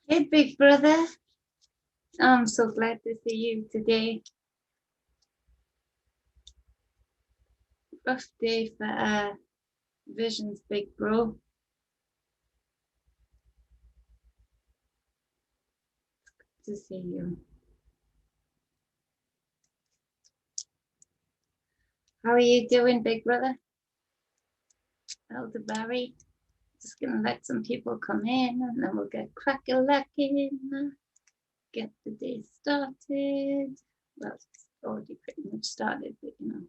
Hey, big brother. I'm so glad to see you today. Rough day for Vision's big bro. Good to see you. How are you doing, big brother? Elder Barry. Just gonna let some people come in and then we'll get crack-a-lacking. Get the day started. Well, it's already pretty much started, but you know.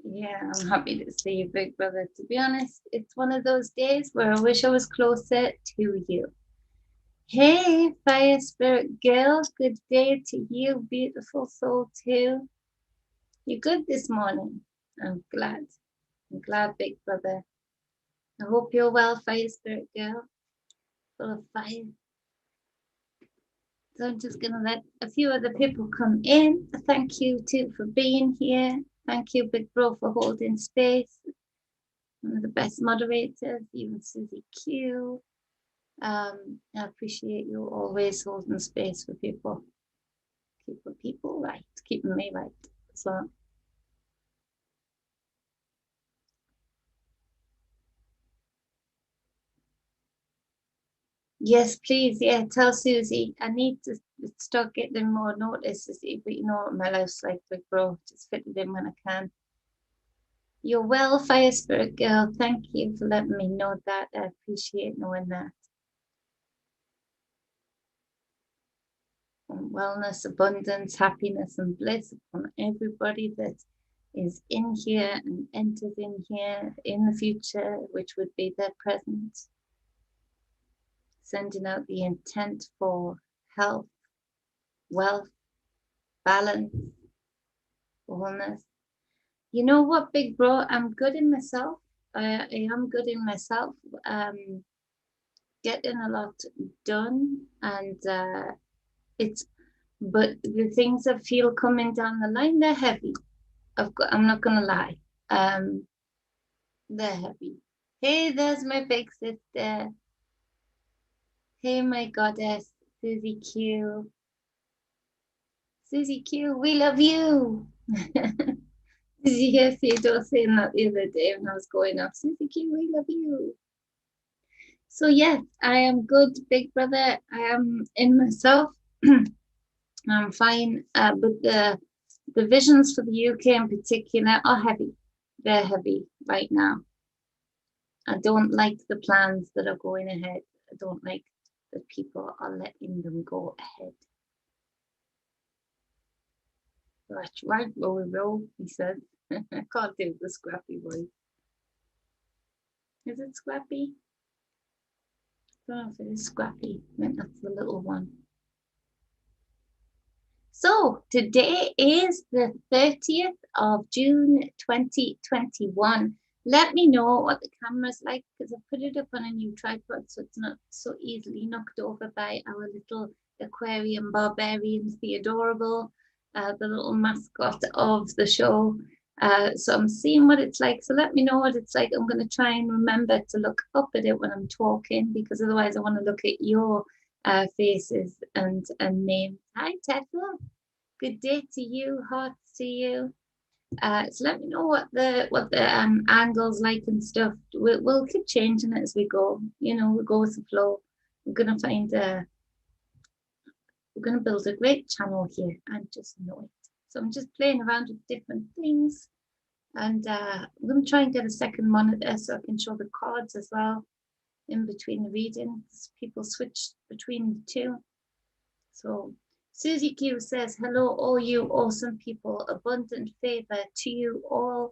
Yeah, I'm happy to see you, big brother. To be honest, it's one of those days where I wish I was closer to you. Hey, Fire Spirit Girl, good day to you, beautiful soul too. You good this morning? I'm glad. I'm glad, big brother. I hope you're well, Fire Spirit Girl. Full of fire. So I'm just gonna let a few other people come in. Thank you too for being here. Thank you, big bro, for holding space. One of the best moderators, even Susie Q. I appreciate you always holding space for people. Keeping people right, keeping me right. So yes, please. Yeah, tell Susie. I need to start getting more notices, but you know what my life's like, big bro. Just fit it in when I can. You're well, Fire Spirit Girl. Thank you for letting me know that. I appreciate knowing that. And wellness, abundance, happiness, and bliss upon everybody that is in here and enters in here in the future, which would be their present. Sending out the intent for health, wealth, balance, wholeness. You know what, big bro? I'm good in myself. I am good in myself. Getting a lot done, and it's. But the things I feel coming down the line, they're heavy. I'm not gonna lie. They're heavy. Hey, there's my big sister. Hey, my goddess, Susie Q. Susie Q, we love you. Did you hear Theodore saying that the other day when I was going off? Susie Q, we love you. So yes, I am good, big brother. I am in myself. I'm fine. But the visions for the UK in particular are heavy. They're heavy right now. I don't like the plans that are going ahead. I don't like that people are letting them go ahead. That's right, Rory Roll, he said. I can't do the scrappy voice. Is it scrappy? I don't know if it is scrappy. I think that's the little one. So today is the 30th of June 2021. Let me know what the camera's like because I put it up on a new tripod so it's not so easily knocked over by our little aquarium barbarian Theodorable, the little mascot of the show. So I'm seeing what it's like. So let me know what it's like. I'm going to try and remember to look up at it when I'm talking because otherwise I want to look at your faces and names. Hi, Tesla. Good day to you. Hearts to you. So let me know what the angles like and stuff. We'll keep changing it as we go. You know, we go with the flow. We're gonna find we're gonna build a great channel here and just know it. So I'm just playing around with different things, and I'm gonna try and get a second monitor so I can show the cards as well in between the readings. People switch between the two. So Susie Q says, hello, all you awesome people. Abundant favor to you all.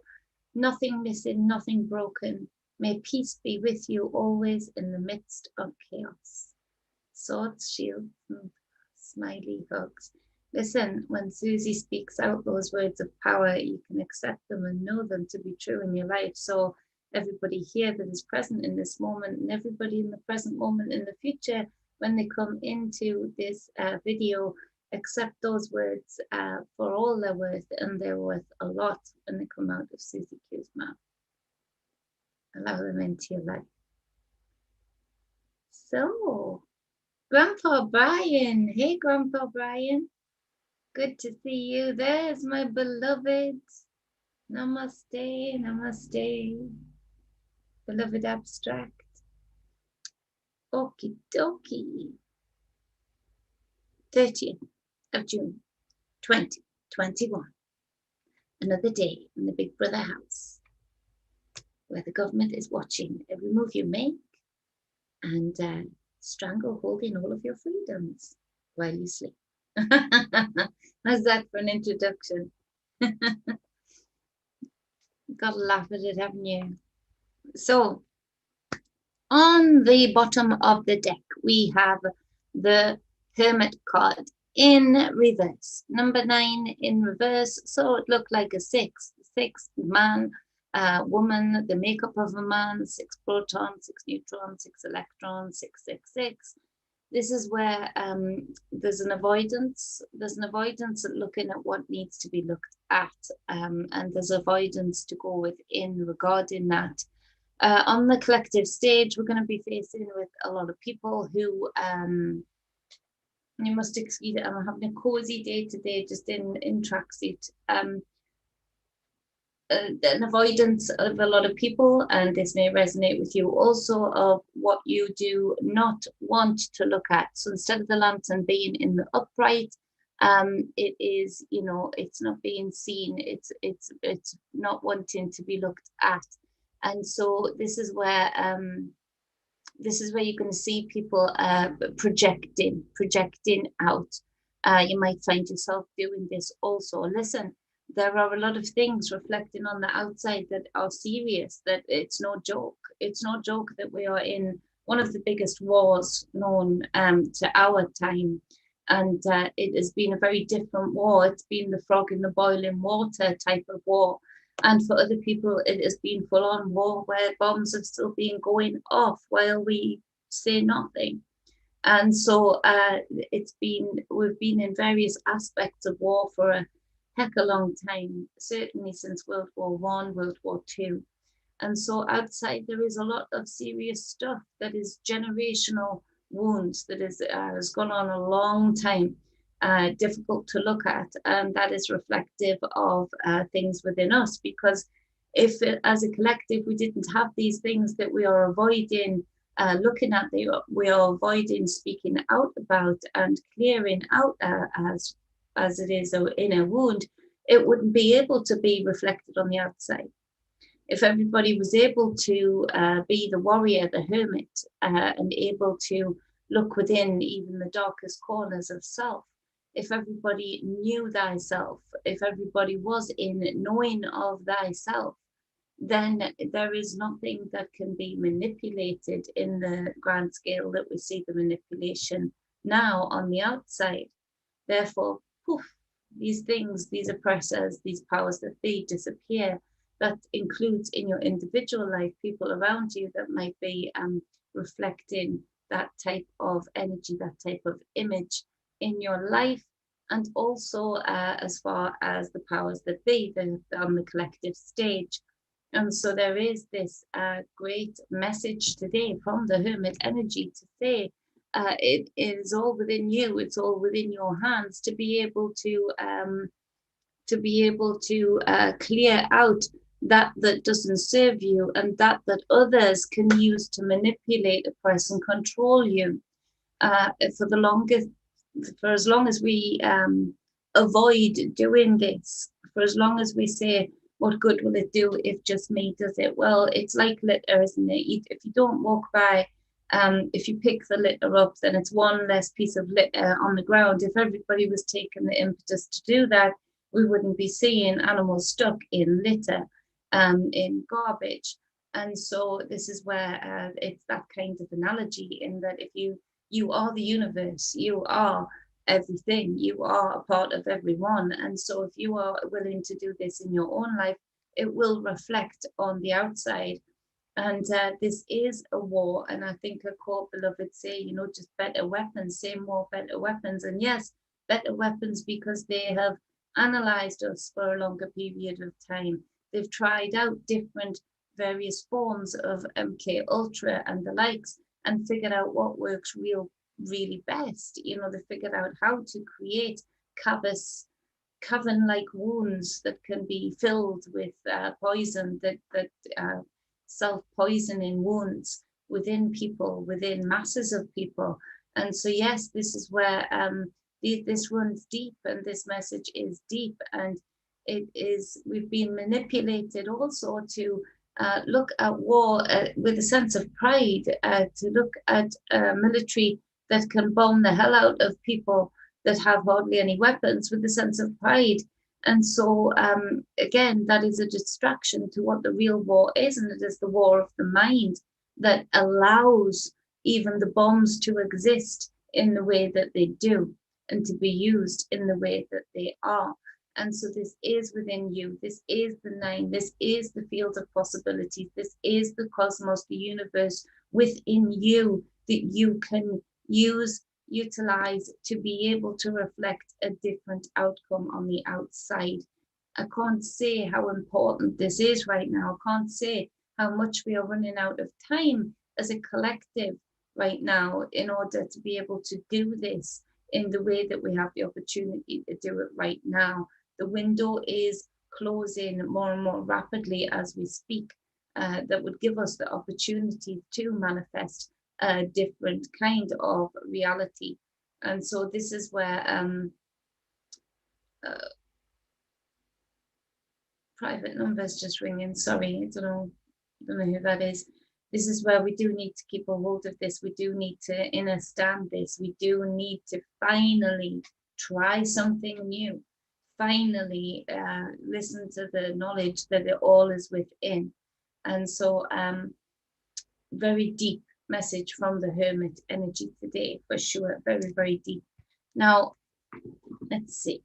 Nothing missing, nothing broken. May peace be with you always in the midst of chaos. Swords, shields, and smiley hugs. Listen, when Susie speaks out those words of power, you can accept them and know them to be true in your life. So everybody here that is present in this moment and everybody in the present moment in the future, when they come into this video, accept those words for all they're worth, and they're worth a lot when they come out of Susie Q's mouth. Allow them into your life. So, Grandpa Brian. Hey, Grandpa Brian. Good to see you. There's my beloved. Namaste, namaste. Beloved abstract. Okie dokie. 30th of June, 2021. Another day in the Big Brother house, where the government is watching every move you make and strangle holding all of your freedoms while you sleep. How's that for an introduction? Gotta laugh at it, haven't you? So, on the bottom of the deck, we have the Hermit card in reverse. Number 9 in reverse, so it looked like a 6. 6 man, woman, the makeup of a man, 6 protons, 6 neutrons, 6 electrons, 666. This is where there's an avoidance. There's an avoidance at looking at what needs to be looked at, and there's avoidance to go within regarding that. On the collective stage, we're going to be facing with a lot of people who, you must excuse it, I'm having a cozy day today, just in tracksuit. An avoidance of a lot of people, and this may resonate with you also, of what you do not want to look at. So instead of the lantern being in the upright, it is, you know, it's not being seen, it's not wanting to be looked at. And so this is where you're going to see people projecting out. You might find yourself doing this also. Listen, there are a lot of things reflecting on the outside that are serious, that it's no joke. It's no joke that we are in one of the biggest wars known to our time. And it has been a very different war. It's been the frog in the boiling water type of war. And for other people, it has been full-on war where bombs have still been going off while we say nothing. And so we've been in various aspects of war for a heck a long time, certainly since World War I, World War II. And so outside there is a lot of serious stuff that is generational wounds, that has gone on a long time, difficult to look at, and that is reflective of things within us. Because if as a collective we didn't have these things that we are avoiding looking at, we are avoiding speaking out about and clearing out as it is in a wound, it wouldn't be able to be reflected on the outside. If everybody was able to be the warrior, the hermit, and able to look within even the darkest corners of self, if everybody knew thyself, if everybody was in knowing of thyself, then there is nothing that can be manipulated in the grand scale that we see the manipulation now on the outside. Therefore, poof, these things, these oppressors, these powers that be disappear. That includes in your individual life, people around you that might be reflecting that type of energy, that type of image in your life, and also as far as the powers that be on the collective stage. And so there is this great message today from the Hermit energy to say, it is all within you, it's all within your hands to be able to clear out that doesn't serve you, and that others can use to manipulate, oppress, and control you. For as long as we avoid doing this, for as long as we say, what good will it do if just me does it? Well, it's like litter, isn't it? If you don't walk by, if you pick the litter up, then it's one less piece of litter on the ground. If everybody was taking the impetus to do that, we wouldn't be seeing animals stuck in litter, in garbage. And so this is where it's that kind of analogy, in that if you are the universe, you are everything, you are a part of everyone. And so if you are willing to do this in your own life, it will reflect on the outside. And this is a war. And I think a core beloved say, just better weapons, say more better weapons. And yes, better weapons, because they have analyzed us for a longer period of time. They've tried out different various forms of MK Ultra and the likes, and figured out what works really best. You know, they figured out how to create cavern-like wounds that can be filled with poison, that self-poisoning wounds within people, within masses of people. And so, yes, this is where this runs deep, and this message is deep, and we've been manipulated also to look at war with a sense of pride, to look at military that can bomb the hell out of people that have hardly any weapons with a sense of pride. And so, again, that is a distraction to what the real war is, and it is the war of the mind that allows even the bombs to exist in the way that they do, and to be used in the way that they are. And so this is within you. This is the nine. This is the field of possibilities. This is the cosmos, the universe within you that you can utilize to be able to reflect a different outcome on the outside. I can't say how important this is right now. I can't say how much we are running out of time as a collective right now in order to be able to do this in the way that we have the opportunity to do it right now. The window is closing more and more rapidly as we speak. That would give us the opportunity to manifest a different kind of reality. And so this is where private numbers just ringing. Sorry, I don't know who that is. This is where we do need to keep a hold of this. We do need to understand this. We do need to finally try something new. Finally listen to the knowledge that it all is within. And so very deep message from the Hermit energy today, for sure. Very, very deep. Now, let's see.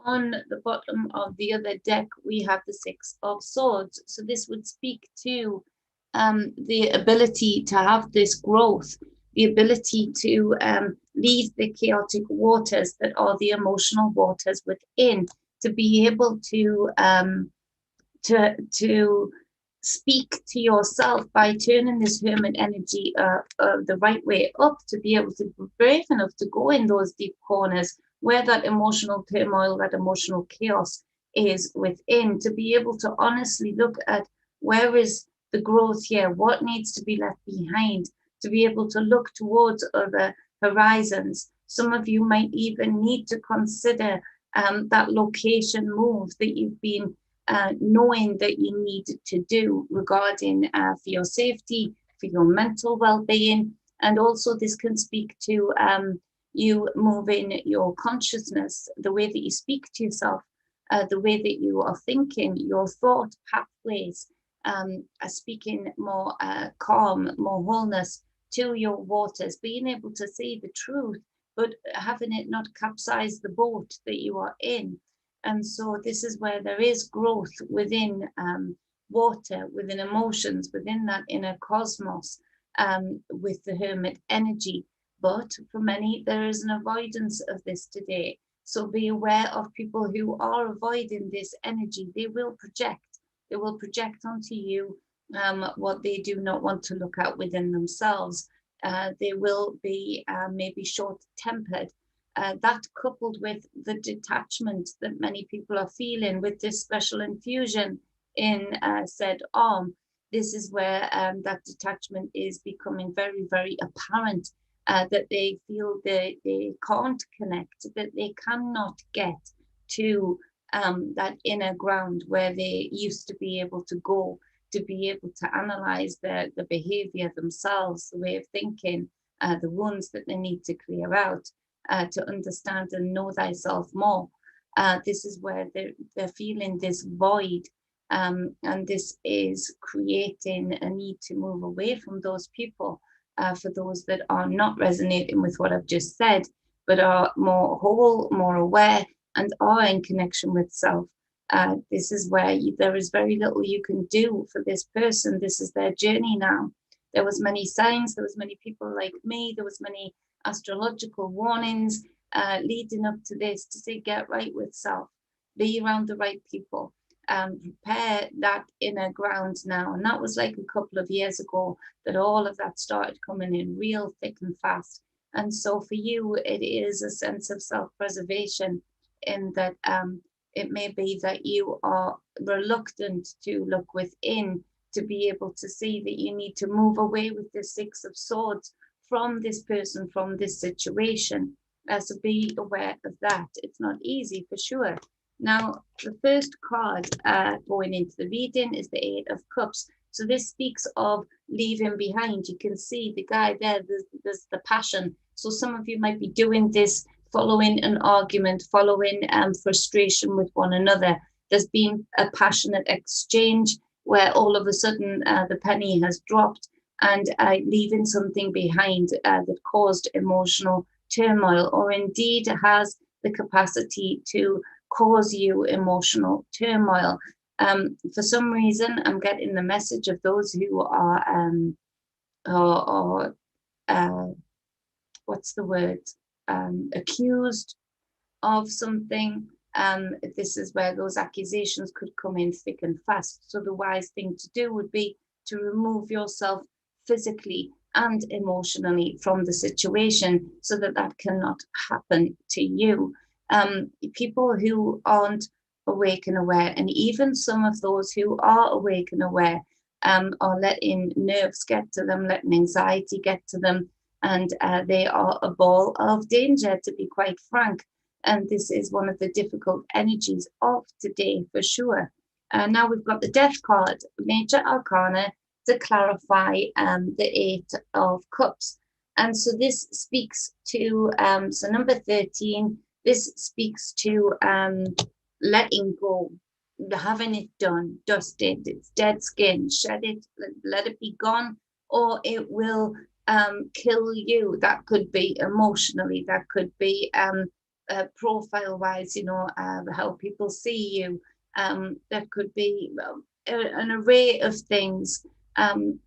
On the bottom of the other deck, we have the Six of Swords. So this would speak to the ability to have this growth, the ability to leave the chaotic waters that are the emotional waters within, to be able to speak to yourself by turning this Hermit energy the right way up, to be able to be brave enough to go in those deep corners where that emotional turmoil, that emotional chaos is within, to be able to honestly look at where is the growth here, what needs to be left behind, to be able to look towards other horizons. Some of you might even need to consider that location move that you've been knowing that you need to do regarding for your safety, for your mental well-being. And also this can speak to you moving your consciousness, the way that you speak to yourself, the way that you are thinking, your thought pathways, speaking more calm, more wholeness to your waters, being able to see the truth, but having it not capsize the boat that you are in. And so this is where there is growth within water, within emotions, within that inner cosmos, with the Hermit energy. But for many, there is an avoidance of this today. So be aware of people who are avoiding this energy. They will project. They will project onto you what they do not want to look at within themselves. They will be maybe short-tempered. That coupled with the detachment that many people are feeling with this special infusion in said arm, this is where that detachment is becoming very, very apparent, that they feel they can't connect, that they cannot get to that inner ground where they used to be able to go, to be able to analyze the behavior themselves, the way of thinking, the wounds that they need to clear out, to understand and know thyself more. This is where they're feeling this void, and this is creating a need to move away from those people, for those that are not resonating with what I've just said, but are more whole, more aware, and are in connection with self. This is where there is very little you can do for this person. This is their journey now. There was many signs, there was many people like me, there was many astrological warnings leading up to this to say, get right with self, be around the right people. prepare that inner ground now. And that was like a couple of years ago that all of that started coming in real thick and fast. And so for you, it is a sense of self-preservation in that it may be that you are reluctant to look within to be able to see that you need to move away with the Six of Swords from this person, from this situation. So be aware of that. It's not easy for sure. Now, the first card going into the reading is the Eight of Cups. So this speaks of leaving behind. You can see the guy there, there's the passion. So some of you might be doing this following an argument, following frustration with one another. There's been a passionate exchange where all of a sudden the penny has dropped and leaving something behind that caused emotional turmoil, or indeed has the capacity to cause you emotional turmoil. For some reason, I'm getting the message of those who are what's the word? Accused of something. This is where those accusations could come in thick and fast. So the wise thing to do would be to remove yourself physically and emotionally from the situation so that that cannot happen to you. People who aren't awake and aware, and even some of those who are awake and aware, are letting nerves get to them, letting anxiety get to them, and they are a ball of danger, to be quite frank. And this is one of the difficult energies of today for sure. Now we've got the Death card, Major Arcana, to clarify the Eight of Cups. And so this speaks to, so number 13, this speaks to letting go, having it done, dusted, it's dead skin, shed it, let it be gone, or it will kill you. That could be emotionally, that could be profile-wise, you know, how people see you. That could be an array of things. And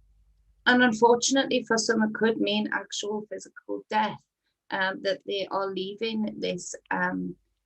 unfortunately for some, it could mean actual physical death, that they are leaving this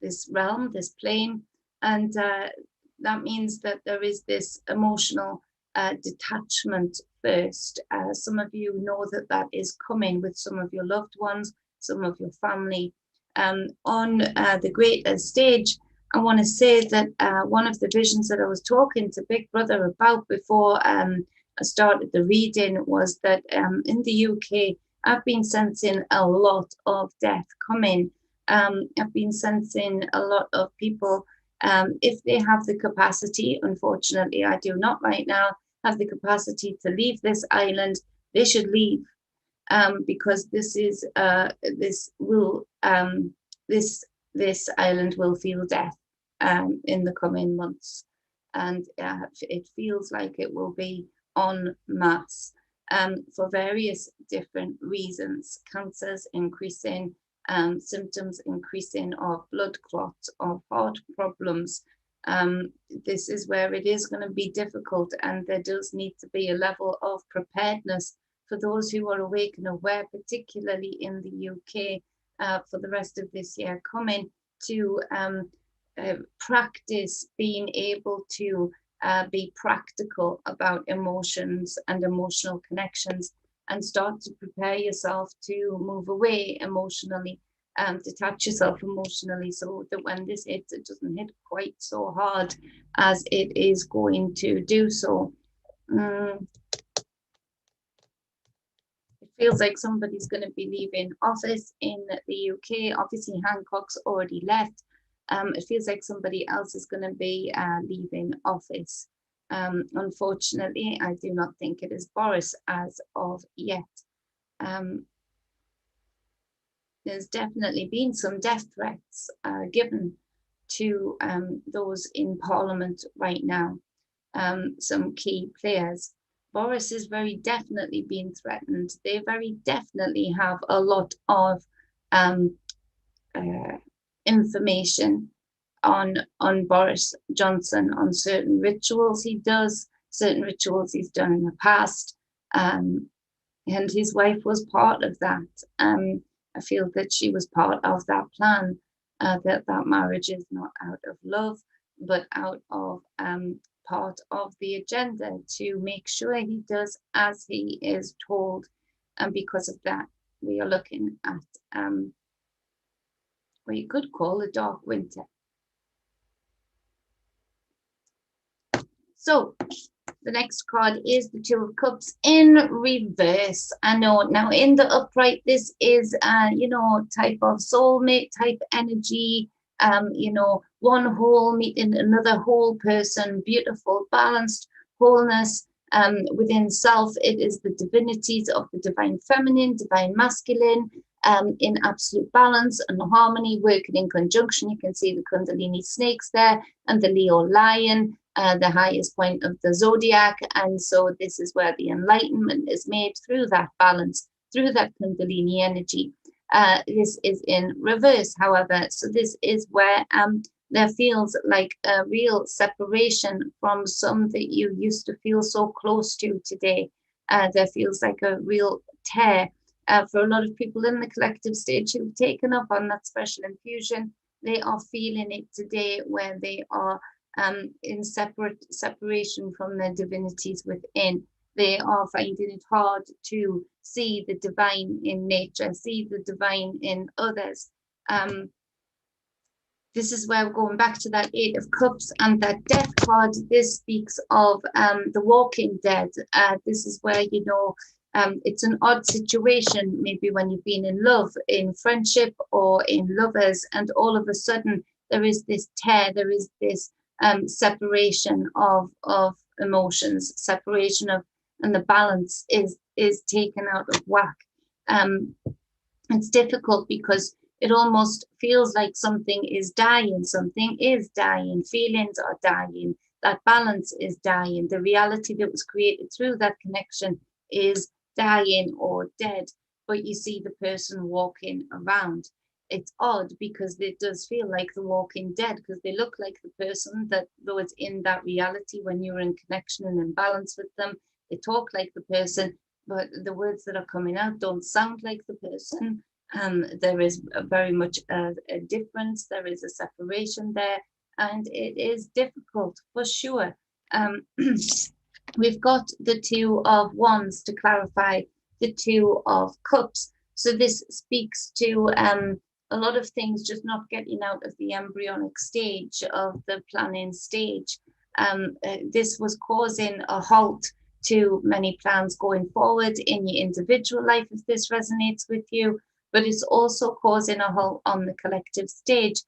this realm, this plane. And that means that there is this emotional detachment first. Some of you know that that is coming with some of your loved ones, some of your family. On the greater stage, I want to say that one of the visions that I was talking to Big Brother about before I started the reading was that in the UK, I've been sensing a lot of death coming. I've been sensing a lot of people, if they have the capacity, unfortunately, I do not right now, have the capacity to leave this island, they should leave. Because this is this island will feel death in the coming months, and it feels like it will be en masse for various different reasons. Cancers increasing, symptoms increasing of blood clots, of heart problems. This is where it is going to be difficult, and there does need to be a level of preparedness for those who are awake and aware, particularly in the UK, for the rest of this year coming, to practice being able to be practical about emotions and emotional connections, and start to prepare yourself to move away emotionally, detach yourself emotionally, so that when this hits, it doesn't hit quite so hard as it is going to do so. It feels like somebody's going to be leaving office in the UK. Obviously, Hancock's already left. It feels like somebody else is going to be leaving office. Unfortunately, I do not think it is Boris as of yet. There's definitely been some death threats given to those in Parliament right now, some key players. Boris is very definitely being threatened. They very definitely have a lot of information on Boris Johnson, on certain rituals he does, certain rituals he's done in the past. And his wife was part of that. I feel that she was part of that plan, that marriage is not out of love, but out of part of the agenda to make sure he does as he is told. And because of that, we are looking at what you could call a dark winter. So the next card is the Two of Cups in reverse. I know now in the upright, this is, you know, type of soulmate type energy, you know, one whole meeting another whole person, beautiful, balanced wholeness within self. It is the divinities of the divine feminine, divine masculine, in absolute balance and harmony, working in conjunction. You can see the Kundalini snakes there and the Leo lion, the highest point of the zodiac. And so this is where the enlightenment is made through that balance, through that Kundalini energy. This is in reverse, however. So this is where there feels like a real separation from some that you used to feel so close to today. There feels like a real tear for a lot of people in the collective stage who've taken up on that special infusion. They are feeling it today, where they are in separation from their divinities within. They are finding it hard to see the divine in nature, see the divine in others. This is where we're going back to that Eight of Cups and that Death card. This speaks of the walking dead. This is where, you know, it's an odd situation, maybe when you've been in love, in friendship, or in lovers, and all of a sudden there is this tear, there is this separation of emotions, separation of, and the balance is taken out of whack. It's difficult because it almost feels like something is dying, feelings are dying, that balance is dying, the reality that was created through that connection is dying or dead, but you see the person walking around. It's odd because it does feel like the walking dead, because they look like the person that was in that reality when you were in connection and in balance with them. They talk like the person, but the words that are coming out don't sound like the person. There is very much a difference. There is a separation there, and it is difficult for sure. We've got the Two of Wands to clarify the Two of Cups. So this speaks to a lot of things just not getting out of the embryonic stage, of the planning stage. This was causing a halt to many plans going forward in your individual life, if this resonates with you, but it's also causing a halt on the collective stage.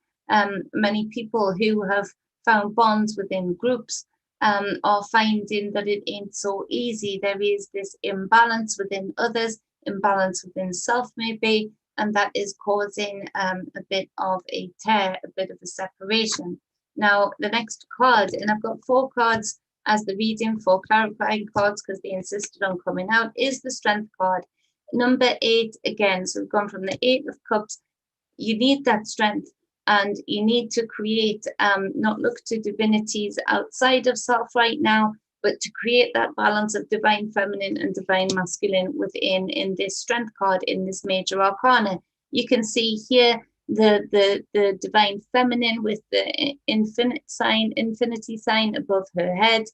Many people who have found bonds within groups are finding that it ain't so easy. There is this imbalance within others, imbalance within self maybe, and that is causing a bit of a tear, a bit of a separation. Now, the next card, and I've got 4 cards as the reading, 4 clarifying cards because they insisted on coming out, is the Strength card. Number 8 again, so we've gone from the 8 of Cups. You need that strength, and you need to create, not look to divinities outside of self right now, but to create that balance of divine feminine and divine masculine within, in this Strength card, in this major arcana. You can see here the divine feminine with the infinity sign above her head,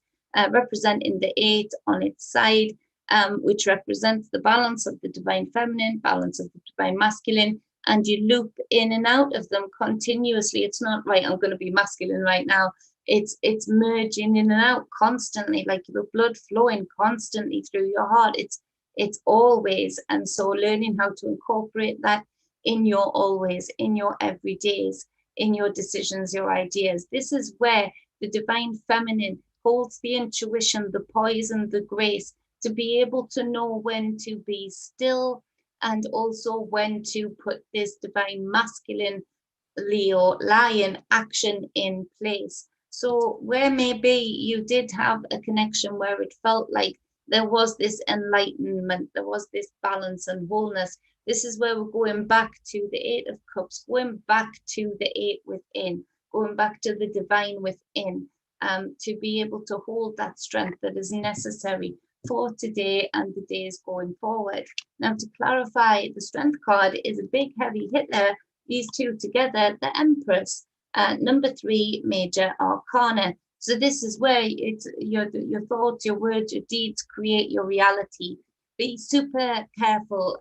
representing the 8 on its side, which represents the balance of the divine feminine, balance of the divine masculine, and you loop in and out of them continuously. It's not right, I'm going to be masculine right now. It's merging in and out constantly, like the blood flowing constantly through your heart. It's always. And so learning how to incorporate that in your always, in your everydays, in your decisions, your ideas. This is where the divine feminine holds the intuition, the poise and the grace to be able to know when to be still, and also when to put this divine masculine Leo lion action in place. So where maybe you did have a connection where it felt like there was this enlightenment, there was this balance and wholeness, this is where we're going back to the 8 of Cups, going back to the 8 within, going back to the divine within, to be able to hold that strength that is necessary for today and the days going forward. Now, to clarify, the Strength card is a big heavy hitter. These two together, the Empress. Number 3, major arcana. So this is where it's your thoughts, your words, your deeds create your reality. Be super careful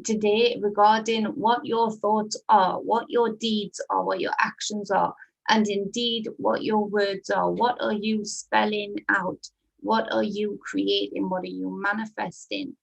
today regarding what your thoughts are, what your deeds are, what your actions are, and indeed what your words are. What are you spelling out? What are you creating? What are you manifesting?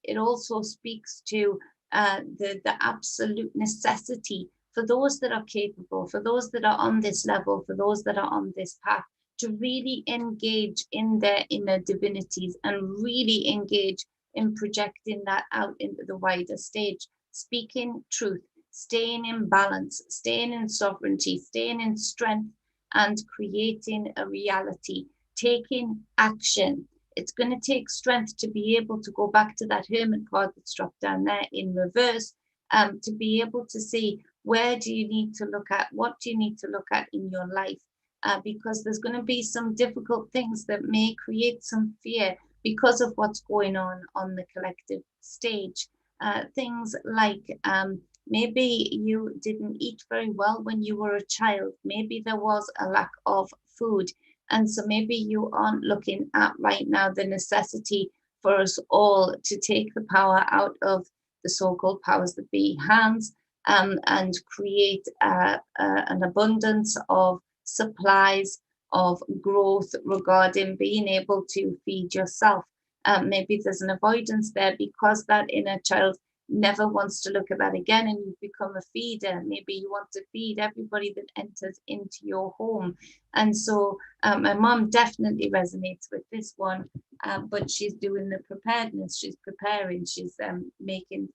It also speaks to the absolute necessity for those that are capable, for those that are on this level, for those that are on this path, to really engage in their inner divinities and really engage in projecting that out into the wider stage, speaking truth, staying in balance, staying in sovereignty, staying in strength, and creating a reality, taking action. It's going to take strength to be able to go back to that Hermit card that's dropped down there in reverse, to be able to see where do you need to look at, what do you need to look at in your life, because there's going to be some difficult things that may create some fear because of what's going on the collective stage. Things like maybe you didn't eat very well when you were a child. Maybe there was a lack of food. And so maybe you aren't looking at right now the necessity for us all to take the power out of the so-called powers that be hands, and create an abundance of supplies, of growth regarding being able to feed yourself. Maybe there's an avoidance there because that inner child never wants to look at that again, and you've become a feeder. Maybe you want to feed everybody that enters into your home. And so my mom definitely resonates with this one, but she's doing the preparedness, she's preparing, she's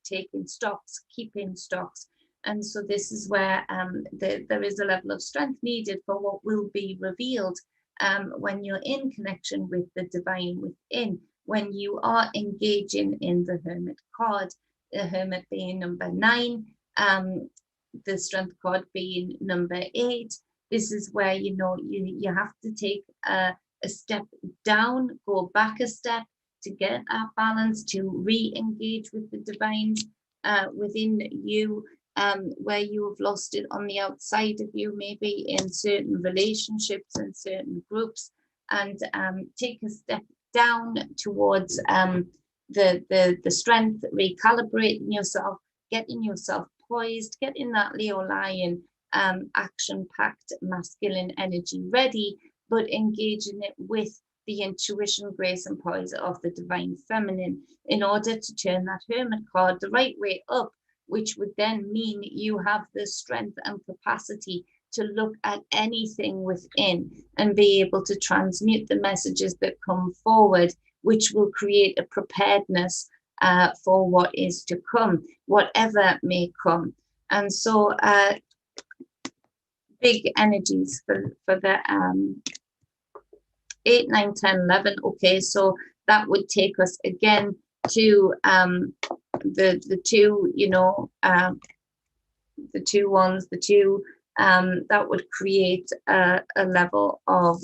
taking stocks, keeping stocks. And so this is where there is a level of strength needed for what will be revealed when you're in connection with the divine within, when you are engaging in the Hermit card. The Hermit being number 9, the Strength card being number 8. This is where you have to take a step down, go back a step to get that balance, to re-engage with the divines within you, where you have lost it on the outside of you, maybe in certain relationships and certain groups, and take a step down towards the strength, recalibrating yourself, getting yourself poised, getting that Leo lion action-packed masculine energy ready, but engaging it with the intuition, grace, and poise of the divine feminine in order to turn that Hermit card the right way up, which would then mean you have the strength and capacity to look at anything within and be able to transmute the messages that come forward, which will create a preparedness for what is to come, whatever may come. And so big energies for the 8, 9, 10, 11. Okay, so that would take us again to the two, the two ones, that would create a level of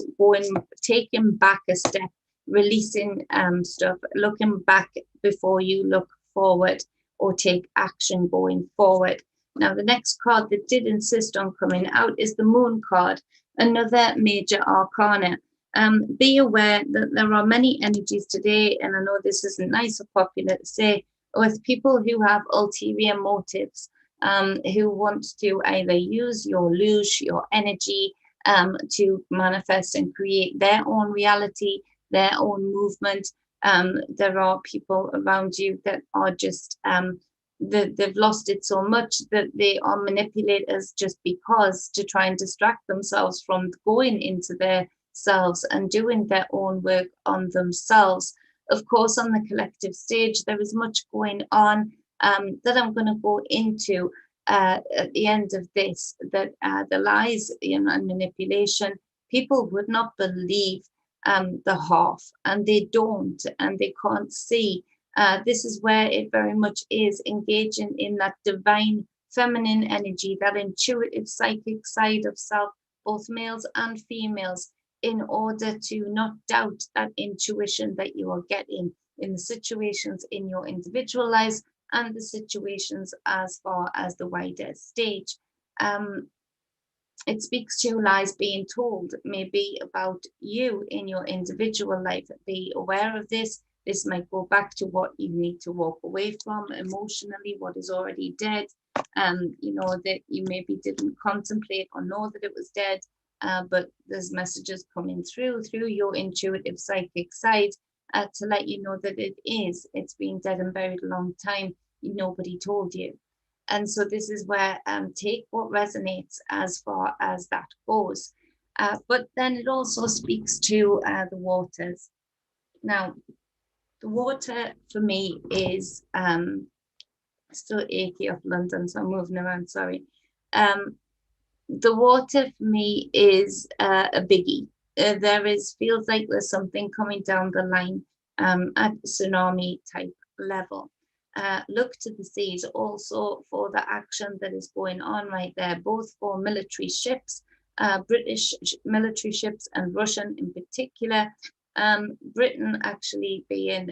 taking back a step, releasing stuff, looking back before you look forward or take action going forward. Now, the next card that did insist on coming out is the Moon card, another major arcana. Be aware that there are many energies today, and I know this isn't nice or popular to say, with people who have ulterior motives, who want to either use your lose your energy to manifest and create their own reality, their own movement. There are people around you that are just they've lost it so much that they are manipulators just because, to try and distract themselves from going into their selves and doing their own work on themselves. Of course, on the collective stage, there is much going on that I'm going to go into at the end of this, that the lies and manipulation, people would not believe the half, and they don't, and they can't see. This is where it very much is engaging in that divine feminine energy, that intuitive psychic side of self, both males and females, in order to not doubt that intuition that you are getting in the situations in your individual lives and the situations as far as the wider stage. It speaks to lies being told, maybe about you in your individual life. Be aware of this. This might go back to what you need to walk away from emotionally, what is already dead. You know, that you maybe didn't contemplate or know that it was dead, but there's messages coming through your intuitive psychic side to let you know that it is. It's been dead and buried a long time. Nobody told you. And so this is where take what resonates as far as that goes. But then it also speaks to the waters. Now, the water for me is still achy of London, so I'm moving around, sorry. The water for me is a biggie. There is, feels like there's something coming down the line at tsunami type level. Look to the seas also for the action that is going on right there, both for military ships, British military ships and Russian in particular. Britain actually being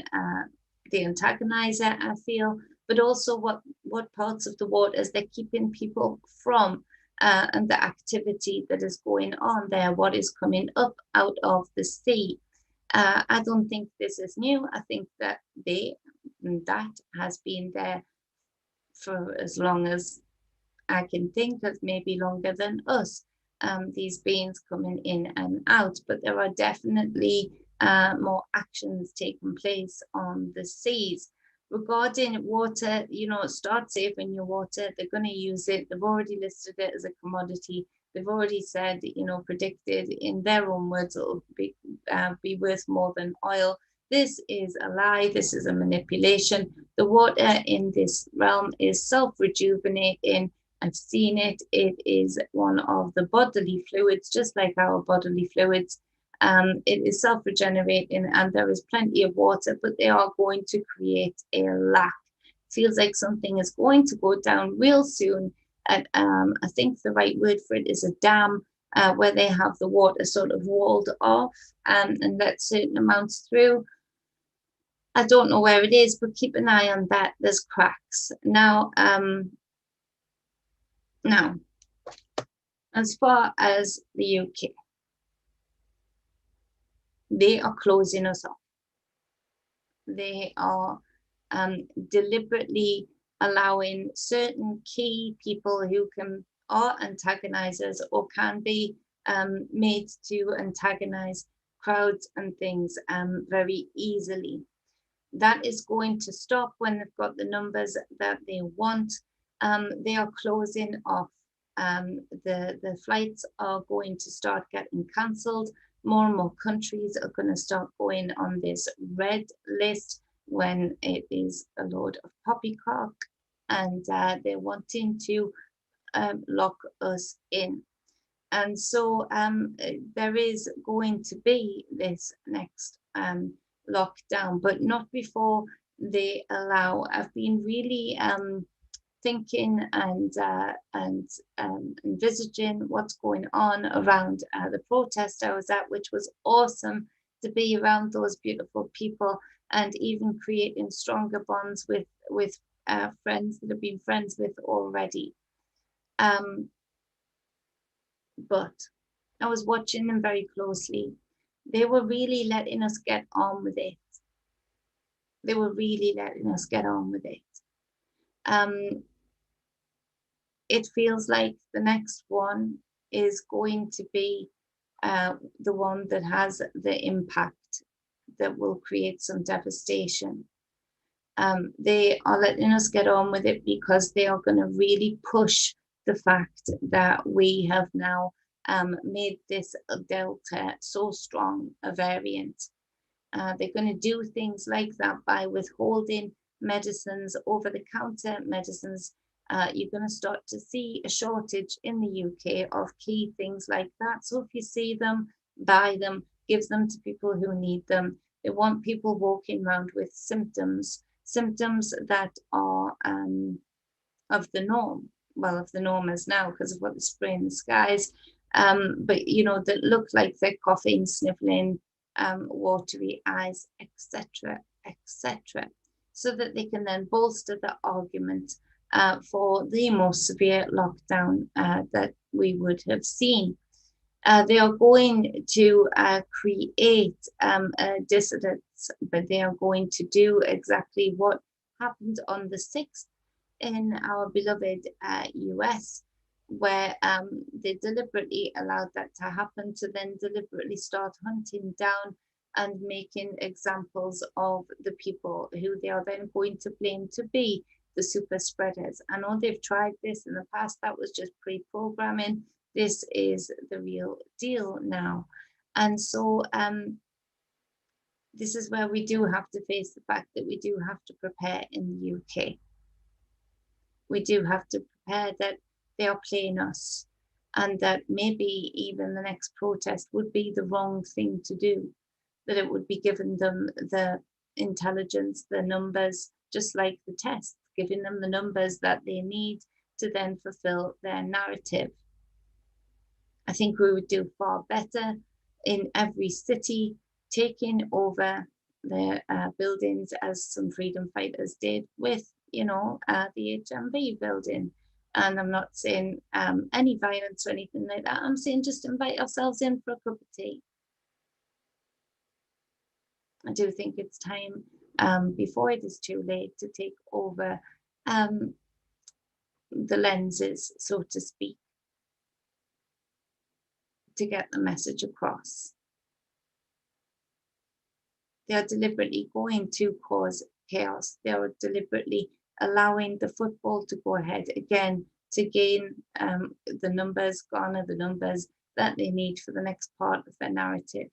the antagonizer, I feel, but also what parts of the waters they're keeping people from, and the activity that is going on there, what is coming up out of the sea. I don't think this is new. I think that that has been there for as long as I can think of, maybe longer than us. These beings coming in and out, but there are definitely more actions taking place on the seas. Regarding water, start saving your water. They're going to use it. They've already listed it as a commodity. They've already said, predicted in their own words, it'll be worth more than oil. This is a lie. This is a manipulation. The water in this realm is self-rejuvenating. I've seen it. It is one of the bodily fluids, just like our bodily fluids. It is self-regenerating and there is plenty of water, but they are going to create a lack. Feels like something is going to go down real soon. And I think the right word for it is a dam, where they have the water sort of walled off and let certain amounts through. I don't know where it is, but keep an eye on that. There's cracks. Now, as far as the UK, they are closing us off. They are deliberately allowing certain key people who are antagonizers or can be made to antagonize crowds and things very easily. That is going to stop when they've got the numbers that they want. They are closing off. The flights are going to start getting cancelled. More and more countries are going to start going on this red list when it is a load of poppycock, and they're wanting to lock us in. And so there is going to be this next lockdown, but not before they allow. I've been really thinking and envisaging what's going on around the protest I was at, which was awesome to be around those beautiful people and even creating stronger bonds with friends that I've been friends with already. But I was watching them very closely. They were really letting us get on with it. They were really letting us get on with it. It feels like the next one is going to be the one that has the impact that will create some devastation. They are letting us get on with it because they are going to really push the fact that we have now made this Delta so strong a variant. They're going to do things like that by withholding medicines, over-the-counter medicines. You're going to start to see a shortage in the UK of key things like that. So if you see them, buy them, give them to people who need them. They want people walking around with symptoms that are of the norm. Well, of the norm is now because of what they spray in the skies. But that look like they're coughing, sniffling, watery eyes, etc., etc., so that they can then bolster the argument for the most severe lockdown that we would have seen. They are going to create dissidents, but they are going to do exactly what happened on the 6th in our beloved US, where they deliberately allowed that to happen, to then deliberately start hunting down and making examples of the people who they are then going to blame to be the super spreaders. I know they've tried this in the past, that was just pre-programming. This is the real deal now. And so this is where we do have to face the fact that we do have to prepare in the UK. We do have to prepare that they are playing us, and that maybe even the next protest would be the wrong thing to do, that it would be giving them the intelligence, the numbers, just like the tests, giving them the numbers that they need to then fulfill their narrative. I think we would do far better in every city taking over their buildings, as some freedom fighters did with, the HMV building. And I'm not saying any violence or anything like that. I'm saying just invite ourselves in for a cup of tea. I do think it's time, before it is too late, to take over the lenses, so to speak, to get the message across. They are deliberately going to cause chaos. They are deliberately allowing the football to go ahead again to gain the numbers, garner the numbers that they need for the next part of their narrative.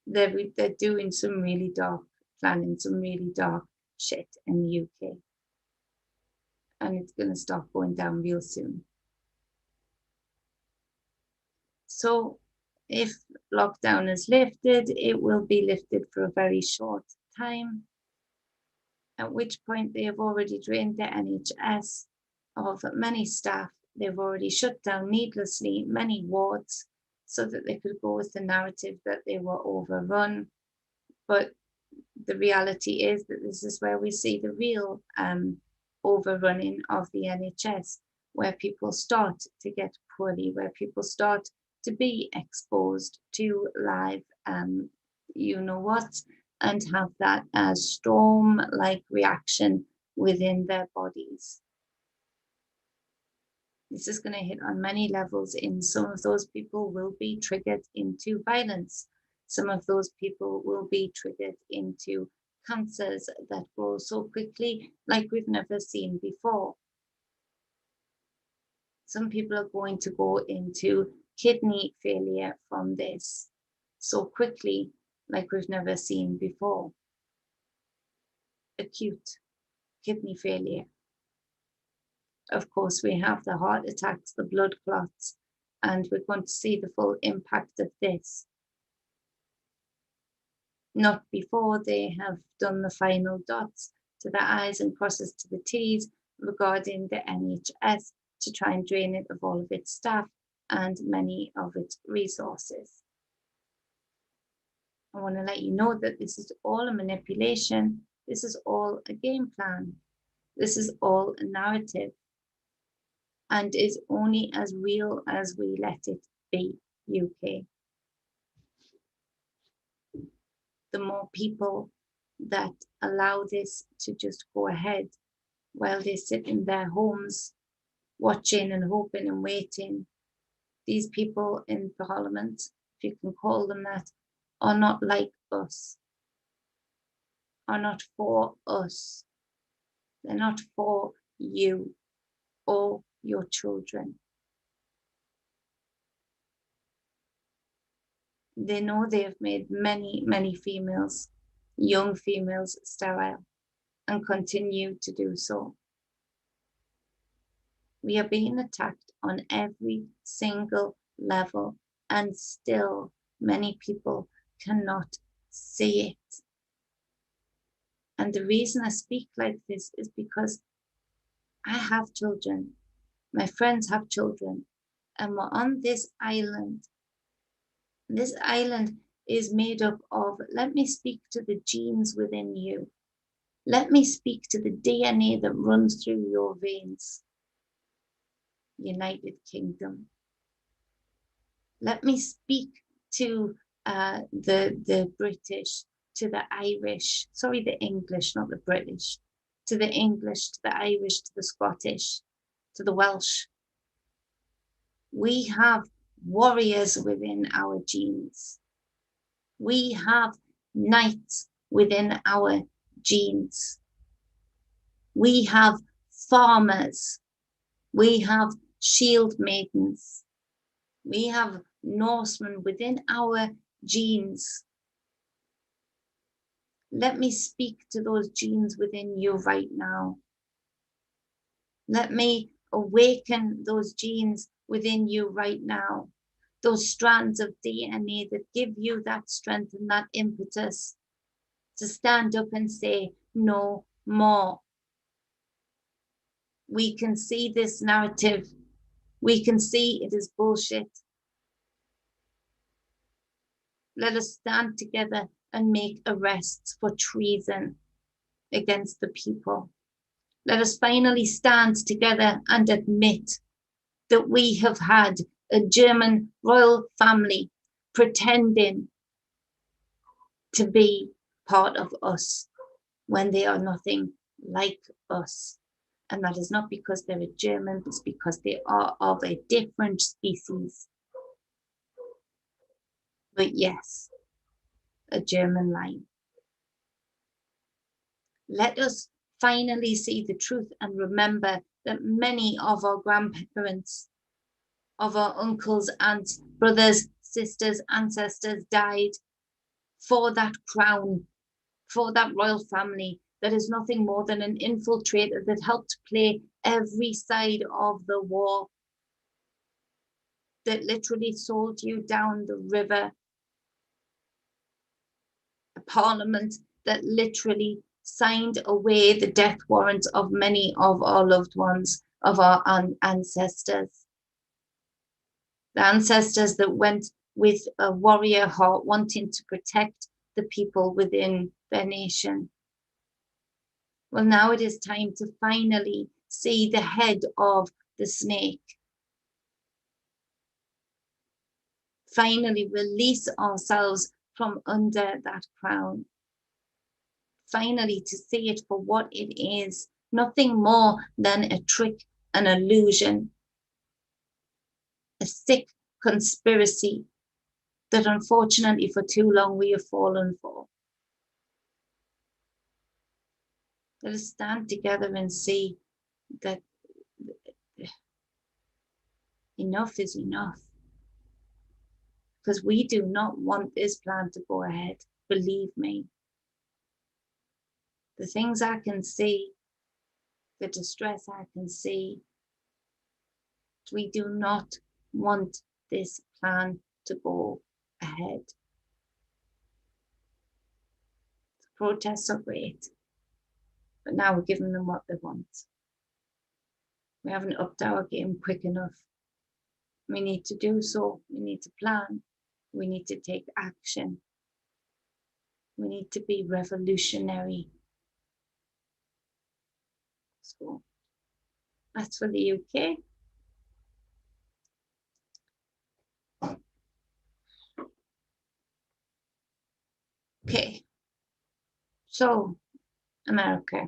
They're doing some really dark planning, some really dark shit in the UK. And it's going to start going down real soon. So if lockdown is lifted, it will be lifted for a very short time, at which point they have already drained the NHS of many staff. They've already shut down needlessly many wards so that they could go with the narrative that they were overrun. But the reality is that this is where we see the real overrunning of the NHS, where people start to get poorly, where people start to be exposed to live, you know what, and have that storm-like reaction within their bodies. This is going to hit on many levels. In some of those people will be triggered into violence. Some of those people will be triggered into cancers that grow so quickly, like we've never seen before. Some people are going to go into kidney failure from this so quickly, like we've never seen before. Acute kidney failure. Of course, we have the heart attacks, the blood clots, and we're going to see the full impact of this. Not before they have done the final dots to the I's and crosses to the T's regarding the NHS to try and drain it of all of its staff and many of its resources. I want to let you know that this is all a manipulation. This is all a game plan. This is all a narrative, and is only as real as we let it be, UK. The more people that allow this to just go ahead while they sit in their homes, watching and hoping and waiting, these people in Parliament, if you can call them that, are not like us, are not for us. They're not for you or your children. They know they have made many, many females, young females, sterile, and continue to do so. We are being attacked on every single level, and still many people cannot see it. And the reason I speak like this is because I have children, my friends have children, and we're on this island. This island is made up of, let me speak to the genes within you. Let me speak to the DNA that runs through your veins, United Kingdom. Let me speak to the British, to the Irish, sorry, the English, not the British, to the English, to the Irish, to the Scottish, to the Welsh. We have warriors within our genes. We have knights within our genes. We have farmers. We have shield maidens. We have Norsemen within our genes. Let me speak to those genes within you right now. Let me awaken those genes within you right now. Those strands of DNA that give you that strength and that impetus to stand up and say, no more. We can see this narrative. We can see it is bullshit. Let us stand together and make arrests for treason against the people. Let us finally stand together and admit that we have had a German royal family pretending to be part of us when they are nothing like us. And that is not because they're a German, but it's because they are of a different species. But yes, a German line. Let us finally see the truth and remember that many of our grandparents, of our uncles, aunts, brothers, sisters, ancestors died for that crown, for that royal family that is nothing more than an infiltrator that helped play every side of the war, that literally sold you down the river, a parliament that literally signed away the death warrants of many of our loved ones, of our ancestors. The ancestors that went with a warrior heart, wanting to protect the people within their nation. Well, now it is time to finally see the head of the snake. Finally release ourselves from under that crown. Finally to see it for what it is, nothing more than a trick, an illusion, a sick conspiracy that unfortunately for too long we have fallen for. Let us stand together and see that enough is enough. Because we do not want this plan to go ahead, believe me. The things I can see, the distress I can see, we do not want this plan to go ahead. The protests are great, but now we're giving them what they want. We haven't upped our game quick enough. We need to do so. We need to plan. We need to take action. We need to be revolutionary. So that's for the UK. Okay, so America.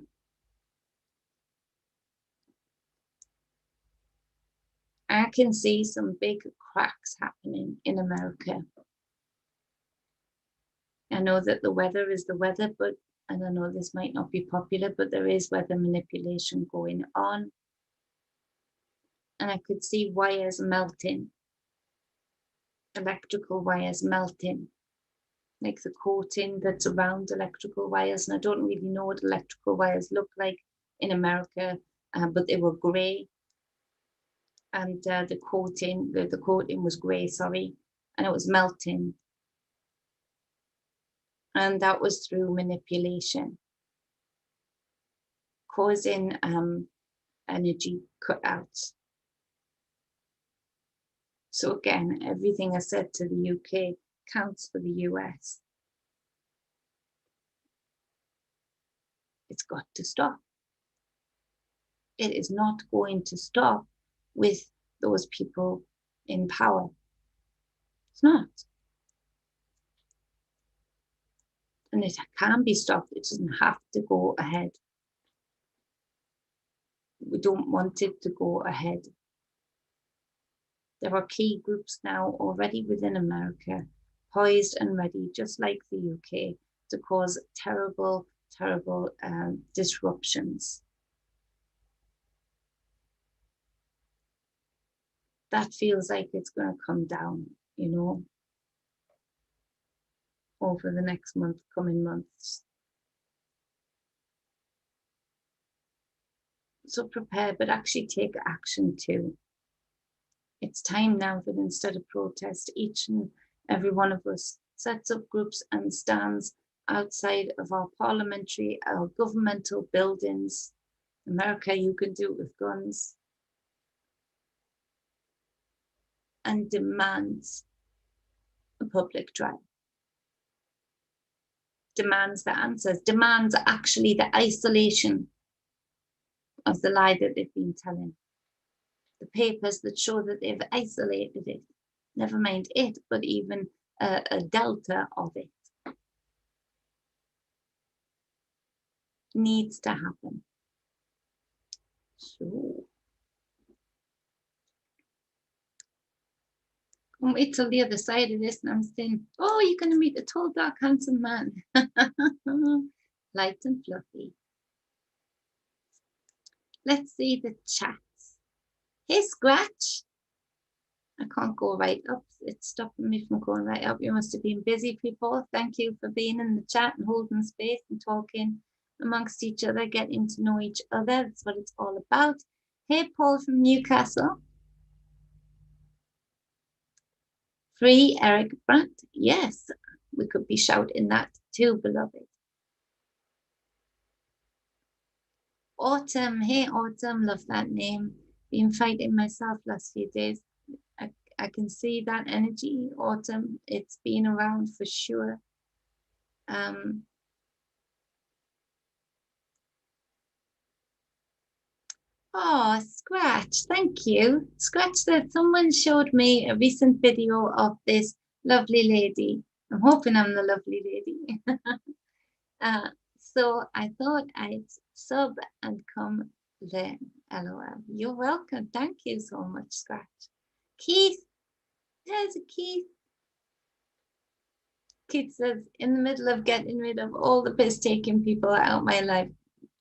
I can see some big cracks happening in America. I know that the weather is the weather, and I know this might not be popular, but there is weather manipulation going on. And I could see wires melting, electrical wires melting, like the coating that's around electrical wires. And I don't really know what electrical wires look like in America, but they were grey. And the coating was grey, sorry, and it was melting. And that was through manipulation, causing energy cutouts. So again, everything I said to the UK counts for the US. It's got to stop. It is not going to stop with those people in power. It's not. And it can be stopped. It doesn't have to go ahead. We don't want it to go ahead. There are key groups now already within America, poised and ready, just like the UK, to cause terrible, terrible disruptions. That feels like it's going to come down, you know, over the next coming months. So prepare, but actually take action too. It's time now that instead of protest, each and every one of us sets up groups and stands outside of our parliamentary, our governmental buildings. America, you can do it with guns. And demands a public trial. Demands the answers, demands actually the isolation of the lie that they've been telling. The papers that show that they've isolated it, never mind it, but even a delta of it, needs to happen. So, can't wait till the other side of this and I'm saying, oh, you're going to meet a tall, dark, handsome man. Light and fluffy. Let's see the chats. Hey, Scratch. I can't go right up. It's stopping me from going right up. You must have been busy, people. Thank you for being in the chat and holding space and talking amongst each other, getting to know each other. That's what it's all about. Hey, Paul from Newcastle. Free Eric Brandt. Yes, we could be shouting that too, beloved. Autumn. Hey, Autumn. Love that name. Been fighting myself last few days. I can see that energy, Autumn. It's been around for sure. Oh, Scratch, thank you. Scratch said someone showed me a recent video of this lovely lady. I'm hoping I'm the lovely lady. So I thought I'd sub and come learn. LOL. You're welcome. Thank you so much, Scratch. Keith, there's a Keith. Keith says, in the middle of getting rid of all the piss-taking people out of my life.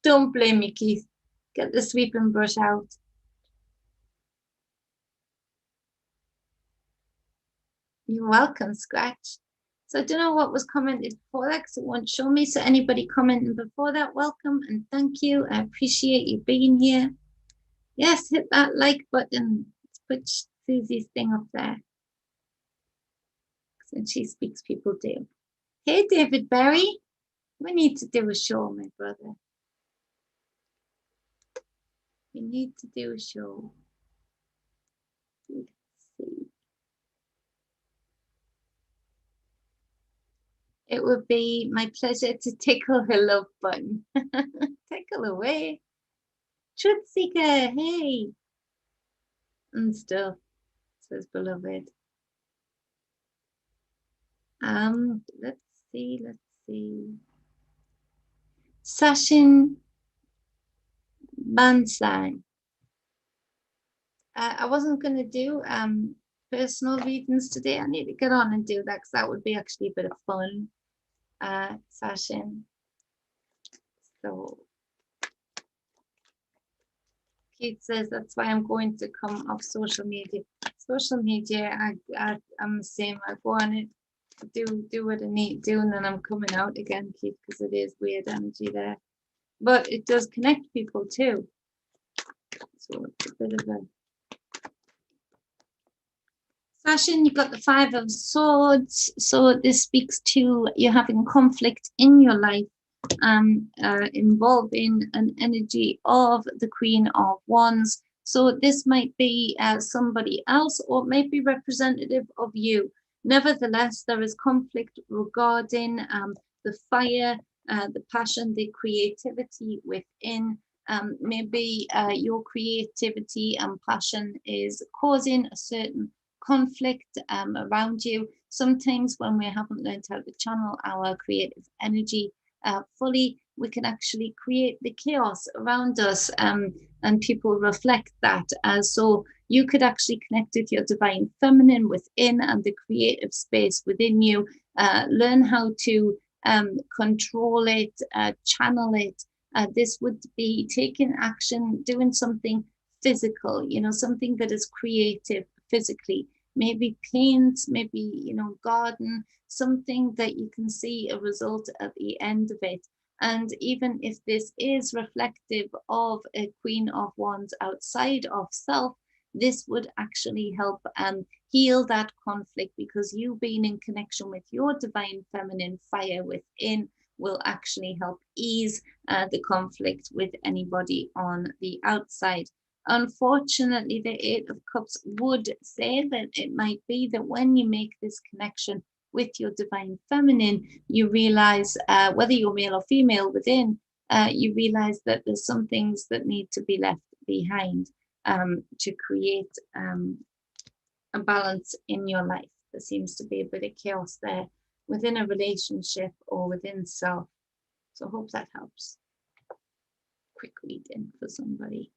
Don't blame me, Keith. Get the sweeping brush out. You're welcome, Scratch. So I don't know what was commented before that because it won't show me. So anybody commenting before that, welcome and thank you. I appreciate you being here. Yes, hit that like button. Let's put Susie's thing up there. When she speaks, people do. Hey, David Berry. We need to do a show, my brother. We need to do a show. Let's see. It would be my pleasure to tickle her love button. Tickle away. Truth Seeker, hey. And stuff, says beloved. Let's see. Sashin Bansai. I wasn't going to do personal readings today. I need to get on and do that because that would be actually a bit of fun. Sashin. So Keith says that's why I'm going to come off social media. Social media, I'm the same. I go on it, do what I need to do, and then I'm coming out again, Keith, because it is weird energy there. But it does connect people too. So it's a bit of a Fashion, you've got the Five of Swords. So this speaks to you having conflict in your life, involving an energy of the Queen of Wands. So this might be somebody else, or it might be representative of you. Nevertheless, there is conflict regarding the fire the passion, the creativity within. Maybe your creativity and passion is causing a certain conflict around you. Sometimes when we haven't learned how to channel our creative energy fully, we can actually create the chaos around us, and people reflect that. So you could actually connect with your divine feminine within and the creative space within you, learn how to control it, channel it. This would be taking action, doing something physical, something that is creative physically. Maybe paint, maybe, garden, something that you can see a result at the end of it. And even if this is reflective of a Queen of Wands outside of self, this would actually help heal that conflict, because you being in connection with your divine feminine fire within will actually help ease the conflict with anybody on the outside. Unfortunately, the Eight of Cups would say that it might be that when you make this connection with your divine feminine, you realize, whether you're male or female within, you realize that there's some things that need to be left behind to create a balance in your life. There seems to be a bit of chaos there within a relationship or within self. So I hope that helps. Quick reading for somebody.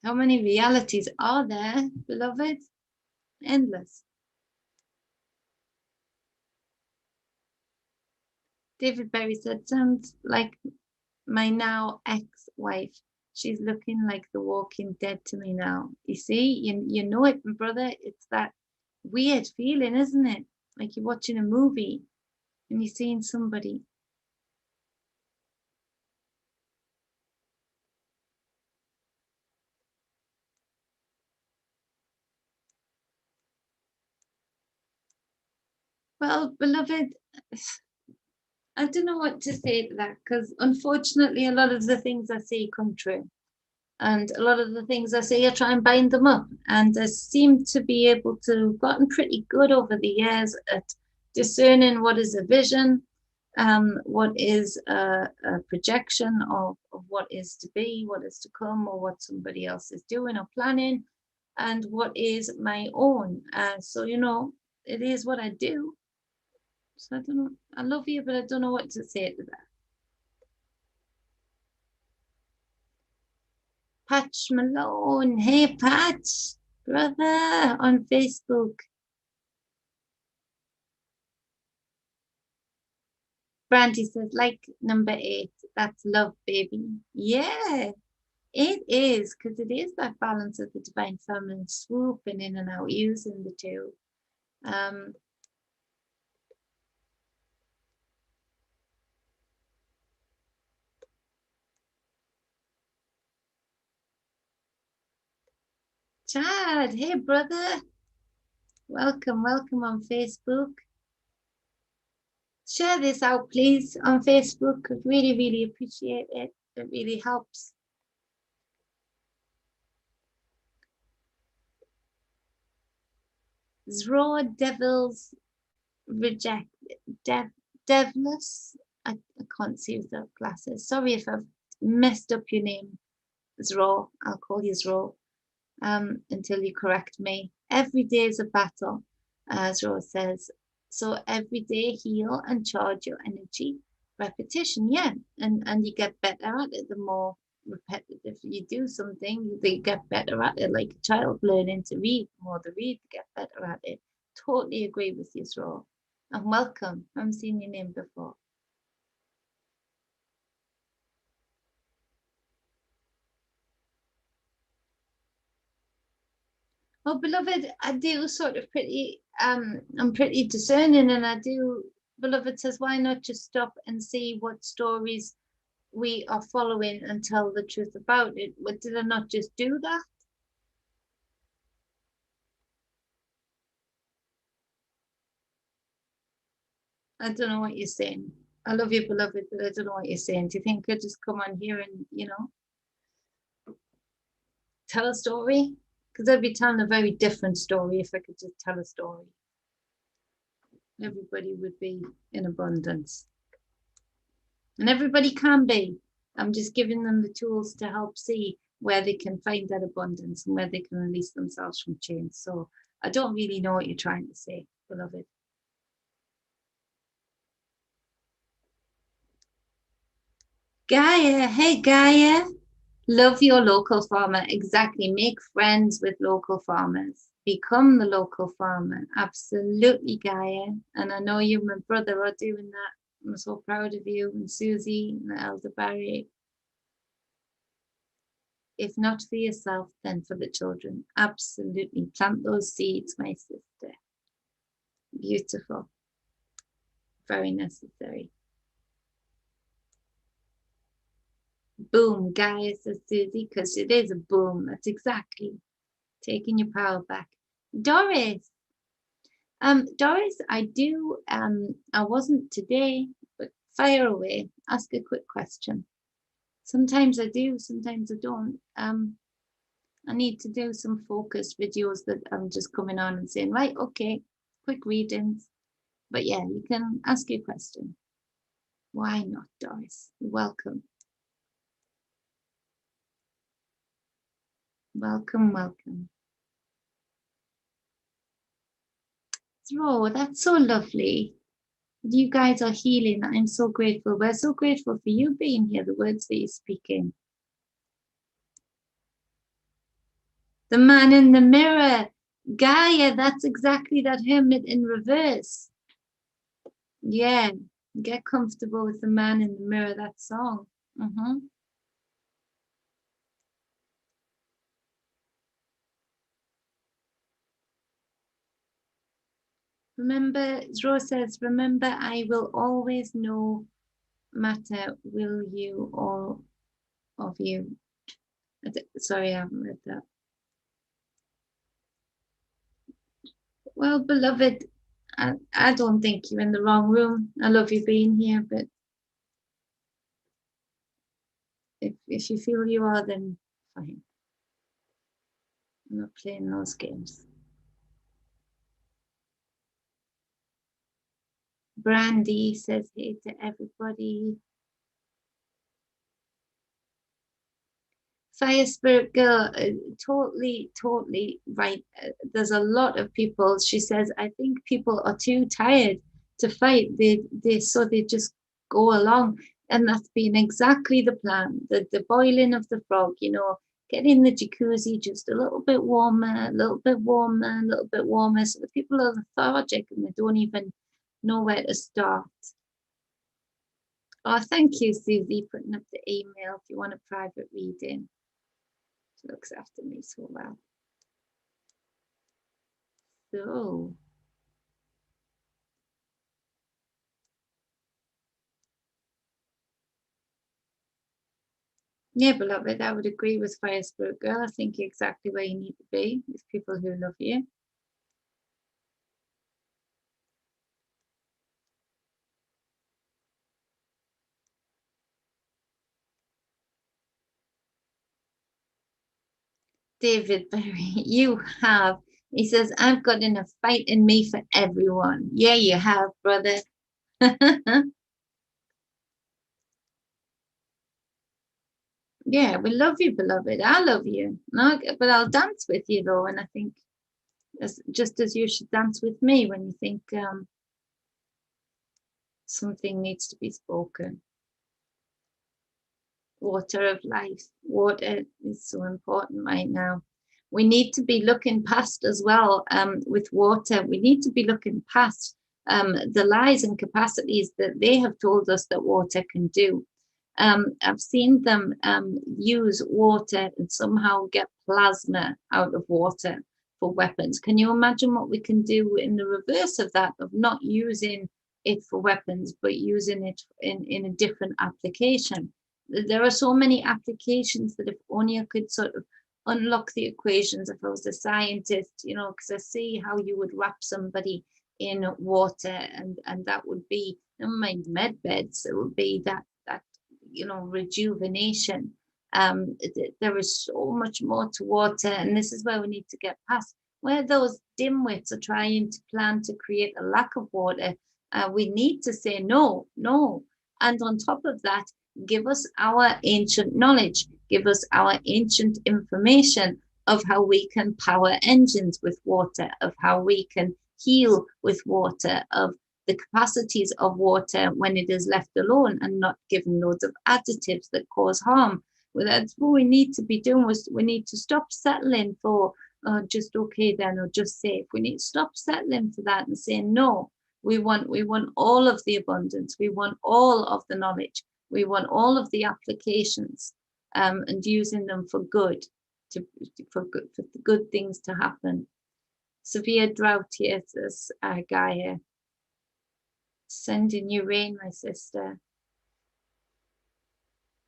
How many realities are there, beloved? Endless. David Berry said, sounds like my now ex-wife. She's looking like the Walking Dead to me now. You see, you know it, my brother. It's that weird feeling, isn't it? Like you're watching a movie and you're seeing somebody. Well, beloved, I don't know what to say to that, because unfortunately, a lot of the things I say come true. And a lot of the things I say, I try and bind them up. And I seem to be able to have gotten pretty good over the years at discerning what is a vision, what is a projection of what is to be, what is to come, or what somebody else is doing or planning, and what is my own. So, it is what I do. So I don't know. I love you, but I don't know what to say to that. Patch Malone. Hey, Patch, brother, on Facebook. Brandy says, like number 8, that's love, baby. Yeah, it is, because it is that balance of the divine feminine swooping in and out, using the two. Chad, hey, brother. Welcome on Facebook. Share this out, please, on Facebook. I'd really, really appreciate it. It really helps. Raw Devils Reject Devless. I can't see without glasses. Sorry if I've messed up your name, Zro. I'll call you Zro until you correct me. Every day is a battle, as Zro says. So every day heal and charge your energy. Repetition, yeah. And you get better at it the more repetitive you do something, you get better at it, like a child learning to read. The more they read, they get better at it. Totally agree with you, Zro. And welcome. I haven't seen your name before. Well, beloved, I do sort of I'm pretty discerning, and I do, beloved says, why not just stop and see what stories we are following and tell the truth about it? But did I not just do that? I don't know what you're saying. I love you, beloved, but I don't know what you're saying. Do you think I could just come on here and, tell a story? Because I'd be telling a very different story if I could just tell a story. Everybody would be in abundance. And everybody can be. I'm just giving them the tools to help see where they can find that abundance and where they can release themselves from chains. So I don't really know what you're trying to say, beloved. Gaia, hey Gaia. Love your local farmer. Exactly. Make friends with local farmers. Become the local farmer. Absolutely, Gaia. And I know you and my brother are doing that. I'm so proud of you and Susie and the Elder Barry. If not for yourself, then for the children. Absolutely. Plant those seeds, my sister. Beautiful. Very necessary. Boom, Gaia, says Susie, because it is a boom. That's exactly taking your power back. Doris. Doris, I do, I wasn't today, but fire away. Ask a quick question. Sometimes I do, sometimes I don't. I need to do some focus videos that I'm just coming on and saying, right, okay, quick readings. But yeah, you can ask your question. Why not, Doris? Welcome. Welcome, welcome. Oh, that's so lovely. You guys are healing. I'm so grateful. We're so grateful for you being here, the words that you're speaking. The man in the mirror. Gaia, that's exactly that hermit in reverse. Yeah, get comfortable with the man in the mirror, that song. Remember, Rose says, remember, I will always know matter, will you, all of you. Sorry, I haven't read that. Well, beloved, I don't think you're in the wrong room. I love you being here, but if you feel you are, then fine. I'm not playing those games. Brandy says hey to everybody. Fire Spirit Girl, totally right. There's a lot of people. She says, I think people are too tired to fight. So they just go along, and that's been exactly the plan. The boiling of the frog, get in the jacuzzi just a little bit warmer, a little bit warmer, a little bit warmer. So the people are lethargic and they don't even know where to start. Oh, thank you, Susie, putting up the email if you want a private reading. She looks after me so well. So, yeah, beloved, I would agree with Fire Spirit Girl. I think you're exactly where you need to be with people who love you. David Berry, you have. He says, I've got enough fight in me for everyone. Yeah, you have, brother. Yeah, we love you, beloved. I love you. No, but I'll dance with you, though. And I think just as you should dance with me when you think something needs to be spoken. Water of life. Water is so important right now. We need to be looking past as well with water. We need to be looking past the lies and capacities that they have told us that water can do. I've seen them use water and somehow get plasma out of water for weapons. Can you imagine what we can do in the reverse of that, of not using it for weapons, but using it in a different application? There are so many applications that if only I could sort of unlock the equations if I was a scientist, because I see how you would wrap somebody in water and that would be, never mind med beds, it would be that rejuvenation. There is so much more to water, and this is where we need to get past. Where those dimwits are trying to plan to create a lack of water, we need to say no, no. And on top of that, give us our ancient knowledge, give us our ancient information of how we can power engines with water, of how we can heal with water, of the capacities of water when it is left alone and not given loads of additives that cause harm. Well, that's what we need to be doing. We need to stop settling for just okay then, or just safe. We need to stop settling for that and say no. We want all of the abundance. We want all of the knowledge. We want all of the applications, and using them for good, for the good things to happen. Severe drought here, says Gaia. Sending you rain, my sister.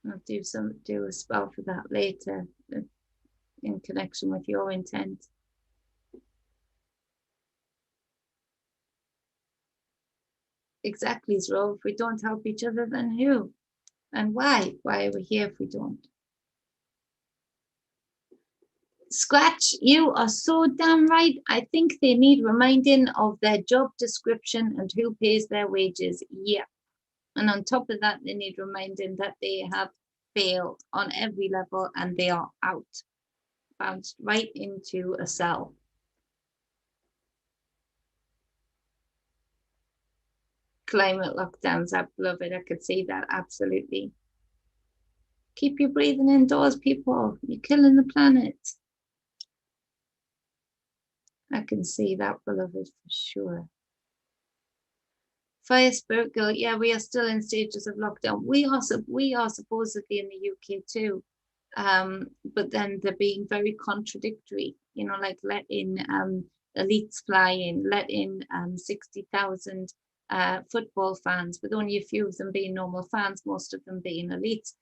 I'll do a spell for that later, in connection with your intent. Exactly, Zro. If we don't help each other, then who? And why? Why are we here if we don't? Scratch, you are so damn right. I think they need reminding of their job description and who pays their wages. Yeah. And on top of that, they need reminding that they have failed on every level and they are out, bounced right into a cell. Climate lockdowns, I love it. I could see that, absolutely. Keep your breathing indoors, people. You're killing the planet. I can see that, beloved, for sure. Fire Spirit Girl, yeah, we are still in stages of lockdown. We are supposedly in the UK too, but then they're being very contradictory. You know, like let in elites fly in, let in 60,000 football fans, with only a few of them being normal fans, most of them being elites.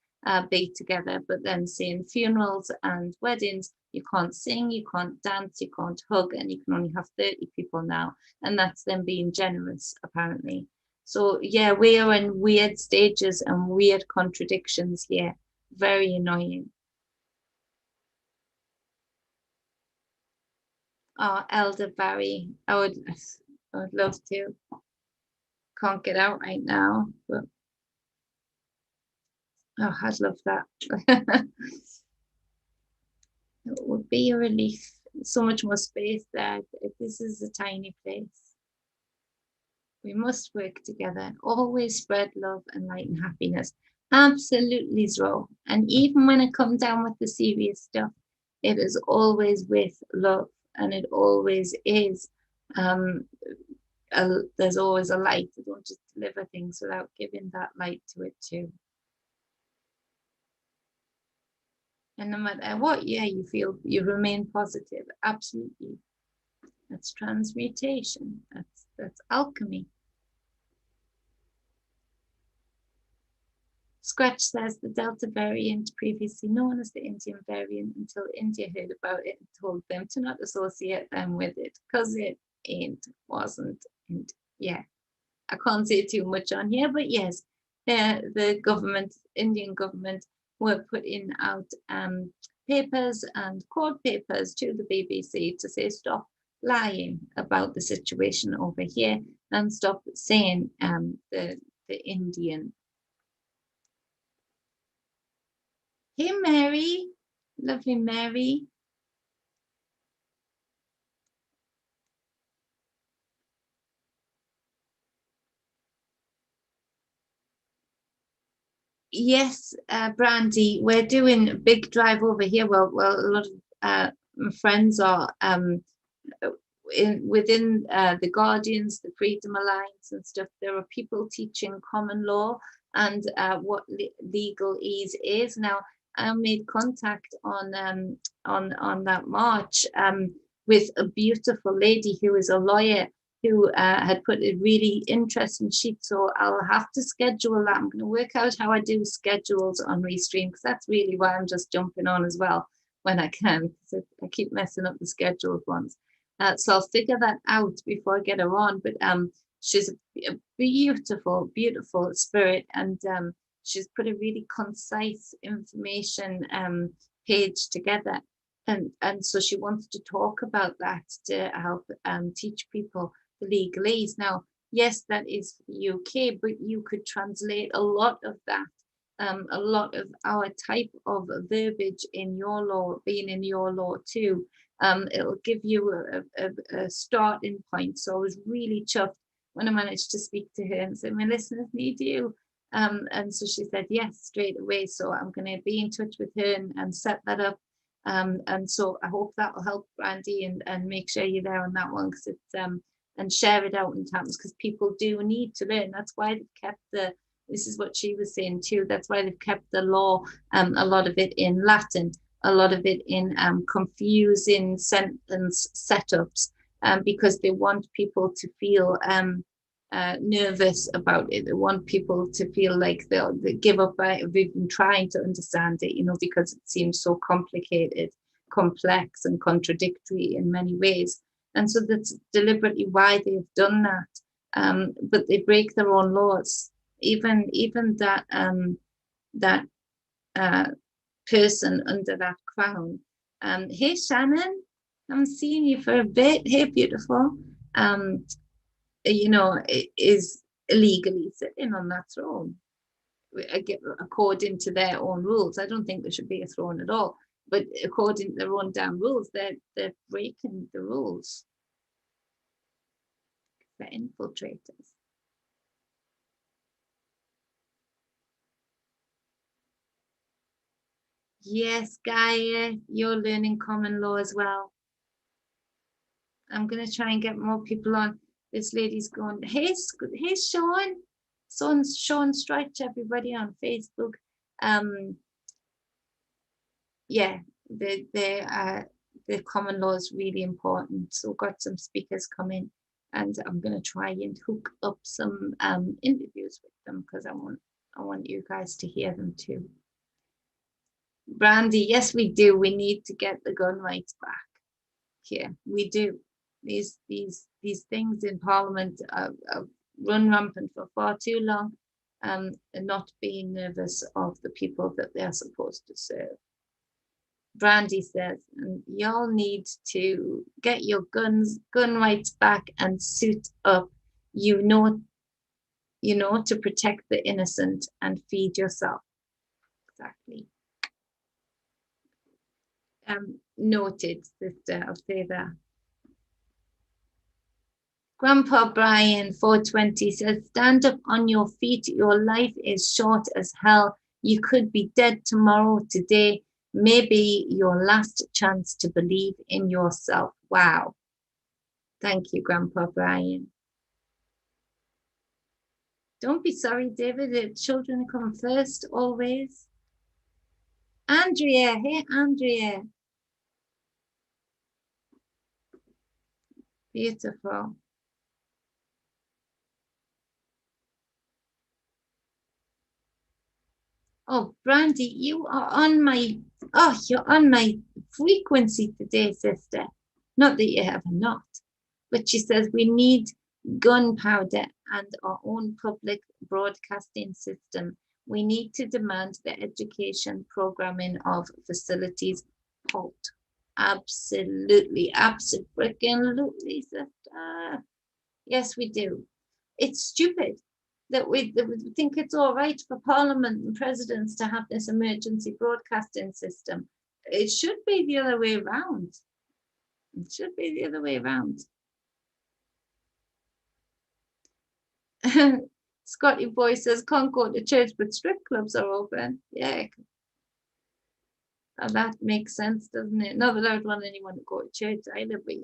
Be together, but then seeing funerals and weddings, you can't sing, you can't dance, you can't hug, and you can only have 30 people now, and that's them being generous, apparently. So yeah, we are in weird stages and weird contradictions here. Very annoying. Oh, Elder Barry, I would love to. Can't get out right now, but oh, I'd love that. It would be a relief. So much more space there. This is a tiny place. We must work together. Always spread love and light and happiness. Absolutely, Zro. And even when I come down with the serious stuff, it is always with love, and it always is. There's always a light. I don't just deliver things without giving that light to it too. And no matter what, yeah, you feel, you remain positive. Absolutely. That's transmutation. That's alchemy. Scratch says the Delta variant, previously known as the Indian variant, until India heard about it and told them to not associate them with it, because it ain't, wasn't, and yeah. I can't say too much on here, but yes, the government, Indian government, were putting out papers and court papers to the BBC to say stop lying about the situation over here and stop saying the Indian. Hey, Mary, lovely Mary. Yes, Brandy, we're doing a big drive over here. Well, a lot of my friends are within the Guardians, the Freedom Alliance and stuff. There are people teaching common law and what legalese is. Now, I made contact on that march with a beautiful lady who is a lawyer who had put a really interesting sheet. So I'll have to schedule that. I'm going to work out how I do schedules on Restream, because that's really why I'm just jumping on as well when I can, because I keep messing up the scheduled ones. So I'll figure that out before I get her on. But she's a beautiful, beautiful spirit, and she's put a really concise information page together. And so she wants to talk about that to help teach people the legalese. Now, yes, that is for the UK, but you could translate a lot of that, a lot of our type of verbiage in your law, being in your law too. It'll give you a starting point. So I was really chuffed when I managed to speak to her and say, my listeners need you. And so she said yes straight away. So I'm going to be in touch with her and set that up. And so I hope that will help Brandy and make sure you're there on that one, because it's and share it out in times, because people do need to learn. That's why they've kept this is what she was saying too, that's why they've kept the law, a lot of it in Latin, a lot of it in confusing sentence setups, because they want people to feel nervous about it. They want people to feel like they'll give up of even trying to understand it, because it seems so complicated, complex, and contradictory in many ways. And so that's deliberately why they've done that. But they break their own laws. Even that person under that crown. Hey Shannon, I'm seeing you for a bit. Hey, beautiful. Is illegally sitting on that throne, according to their own rules. I don't think there should be a throne at all, but according to their own damn rules, they're breaking the rules. They're infiltrators. Yes, Gaia, you're learning common law as well. I'm going to try and get more people on. This lady's going, hey Sean. Sean Stretch, everybody on Facebook. Yeah, the common law is really important. So we've got some speakers coming, and I'm going to try and hook up some interviews with them, because I want you guys to hear them too. Brandy, yes, we do. We need to get the gun rights back here. We do. These things in Parliament have run rampant for far too long, and not being nervous of the people that they're supposed to serve. Brandy says, and y'all need to get your gun rights back and suit up, to protect the innocent and feed yourself. Exactly. Noted, sister. I'll say that. Grandpa Brian 420 says, stand up on your feet. Your life is short as hell. You could be dead tomorrow, today. Maybe your last chance to believe in yourself. Wow. Thank you, Grandpa Brian. Don't be sorry, David. The children come first, always. Andrea. Hey, Andrea. Beautiful. Oh, Brandy, you're on my frequency today, sister. Not that you ever not, but she says we need gunpowder and our own public broadcasting system. We need to demand the education programming of facilities halt. Absolutely, absolutely, sister. Yes, we do. It's stupid that we think it's all right for Parliament and presidents to have this emergency broadcasting system. It should be the other way around. It should be the other way around. Scotty Boy says, can't go to church, but strip clubs are open. Yeah. That makes sense, doesn't it? Not that I would want anyone to go to church either, but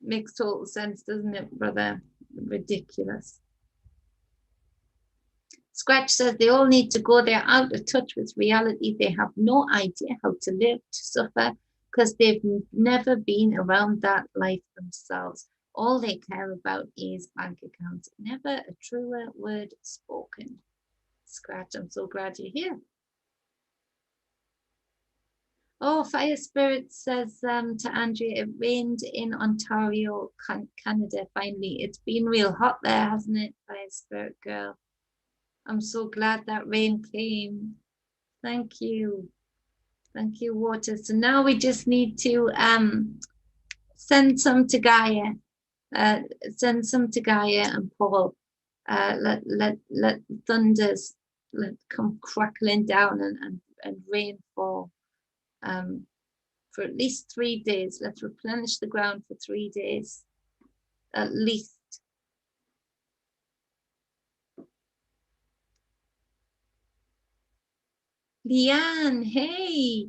makes total sense, doesn't it, brother? Ridiculous. Scratch says they all need to go. They're out of touch with reality. They have no idea how to live, to suffer, because they've never been around that life themselves. All they care about is bank accounts. Never a truer word spoken. Scratch, I'm so glad you're here. Oh, Fire Spirit says to Andrea, it rained in Ontario, Canada, finally. It's been real hot there, hasn't it, Fire Spirit girl? I'm so glad that rain came. Thank you. Thank you, water. So now we just need to send some to Gaia. Uh, Send some to Gaia and Paul. Let thunders come crackling down and rain fall for at least 3 days. Let's replenish the ground for 3 days at least. Leanne, hey.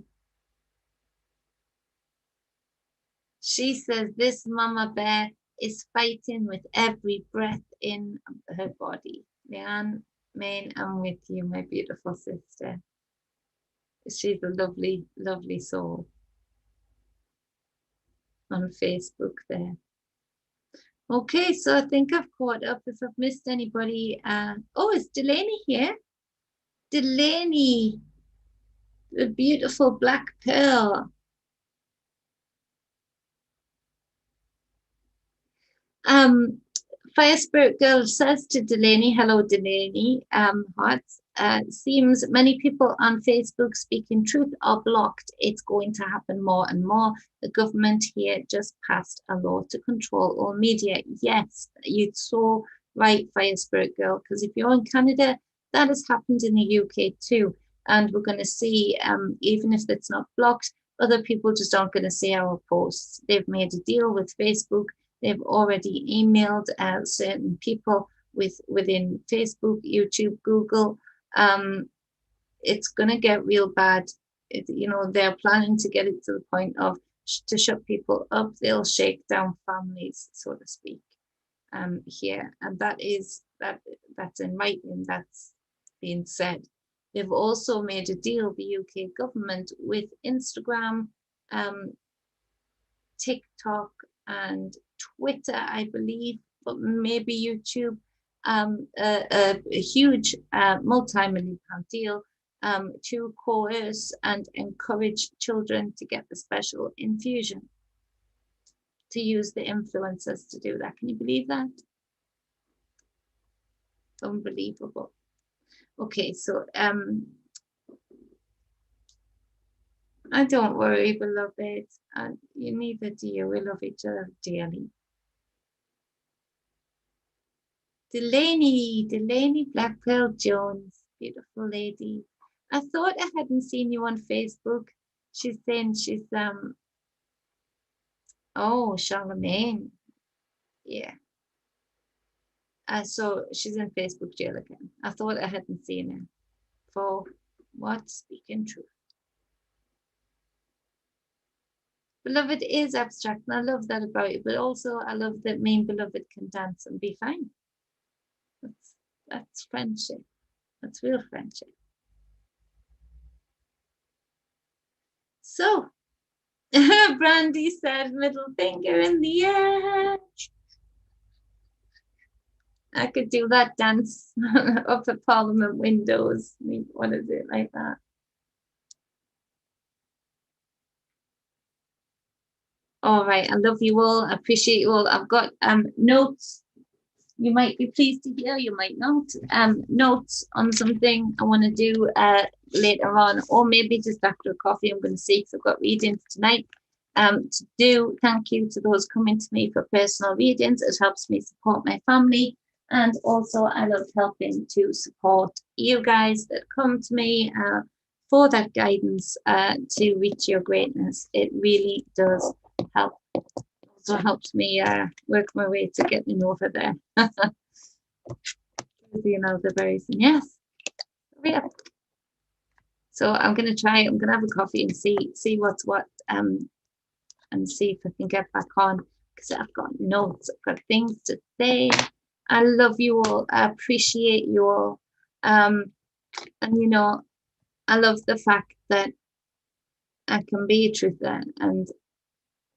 She says this mama bear is fighting with every breath in her body. Leanne, Maine, I'm with you, my beautiful sister. She's a lovely, lovely soul on Facebook there. Okay, so I think I've caught up. If I've missed anybody, oh, is Delaney here? Delaney, the beautiful black pearl. Fire Spirit Girl says to Delaney, hello Delaney, hearts. Seems many people on Facebook speaking truth are blocked. It's going to happen more and more. The government here just passed a law to control all media. Yes, you're so right, Fire Spirit Girl, because if you're in Canada, that has happened in the UK too. And we're going to see, even if it's not blocked, other people just aren't going to see our posts. They've made a deal with Facebook. They've already emailed certain people within Facebook, YouTube, Google. It's going to get real bad. They're planning to get it to the point of to shut people up. They'll shake down families, so to speak, here. And that's in writing. That's being said. They've also made a deal, the UK government, with Instagram, TikTok, and Twitter, I believe, but maybe YouTube, a huge multi-million pound deal to coerce and encourage children to get the special infusion, to use the influencers to do that. Can you believe that? Unbelievable. Okay, so I don't worry, beloved. You neither do you. We love each other dearly. Delaney Black Pearl Jones, beautiful lady. I thought I hadn't seen you on Facebook. She's saying she's oh, Charlemagne. Yeah. So she's in Facebook jail again. I thought I hadn't seen her. For what? Speaking truth. Beloved is abstract, and I love that about you, but also I love that me and beloved can dance and be fine. That's friendship. That's real friendship. So, Brandy said, middle finger in the air. I could do that dance up at Parliament windows. What is it like that? All right, I love you all. I appreciate you all. I've got notes. You might be pleased to hear, you might not. Notes on something I want to do later on, or maybe just after a coffee. I'm going to see because I've got readings tonight to do. Thank you to those coming to me for personal readings. It helps me support my family. And also, I love helping to support you guys that come to me for that guidance to reach your greatness. It really does help. Also helps me work my way to getting over there. You know, the berries. Yes. Yeah. So I'm going to have a coffee and see what's what and see if I can get back on, because I've got notes, I've got things to say. I love you all. I appreciate you all. And you know, I love the fact that I can be a truther, and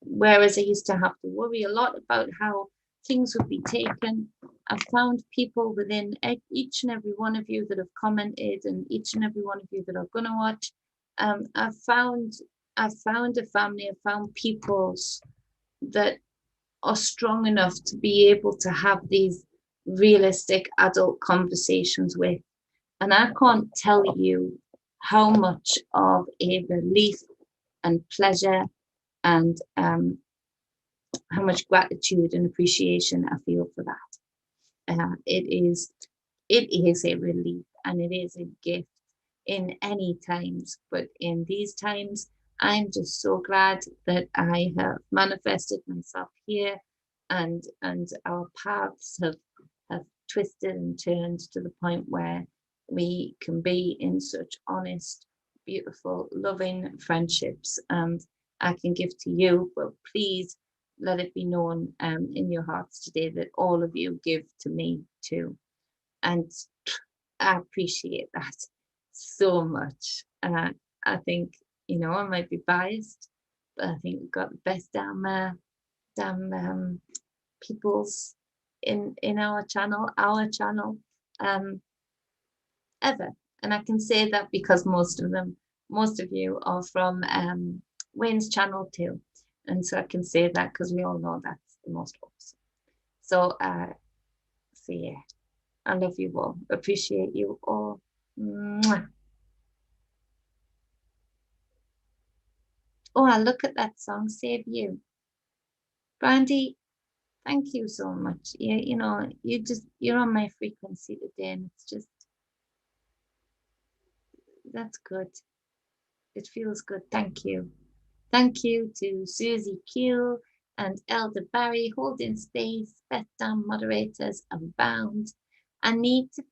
whereas I used to have to worry a lot about how things would be taken, I've found people within each and every one of you that have commented, and each and every one of you that are going to watch. I've found a family, I've found peoples that are strong enough to be able to have these realistic adult conversations with. And I can't tell you how much of a relief and pleasure and how much gratitude and appreciation I feel for that. It is a relief and it is a gift in any times, but in these times, I'm just so glad that I have manifested myself here, and our paths have twisted and turned to the point where we can be in such honest, beautiful, loving friendships. And I can give to you, but please let it be known in your hearts today that all of you give to me too. And I appreciate that so much. I think, I might be biased, but I think we've got the best damn peoples in our channel um, ever. And I can say that because most of you are from Wayne's channel too. And so I can say that because we all know that's the most awesome. So yeah, I love you all. Appreciate you all. Mwah. Oh, I look at that song, Save You. Brandy, thank you so much. Yeah, you're on my frequency today, and it's just, that's good. It feels good. Thank you. Thank you to Susie Q and Elder Barry holding space, best damn moderators abound. I need to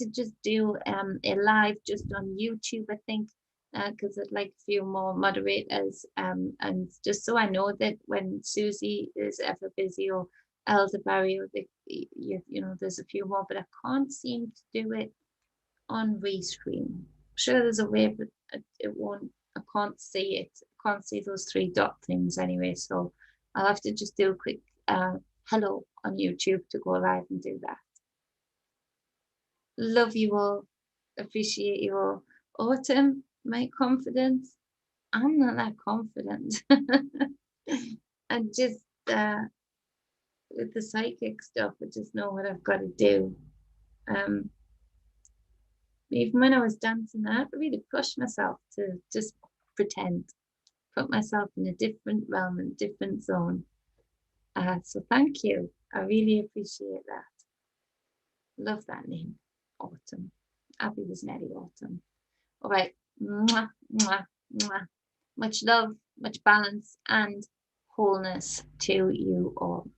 just do a live just on YouTube, I think, because I'd like a few more moderators, and just so I know that when Susie is ever busy, or Elder Barry, or there's a few more, but I can't seem to do it on Restream. I'm sure there's a way, but it won't. I can't see it. I can't see those three dot things anyway. So I'll have to just do a quick hello on YouTube to go live and do that. Love you all. Appreciate you all. Autumn, my confidence. I'm not that confident. And just with the psychic stuff, I just know what I've got to do. Even when I was dancing, I had to really push myself to just pretend, put myself in a different realm and different zone. So thank you. I really appreciate that. Love that name, Autumn. Abby was Nelly Autumn. All right. Mwah, mwah, mwah. Much love, much balance, and wholeness to you all.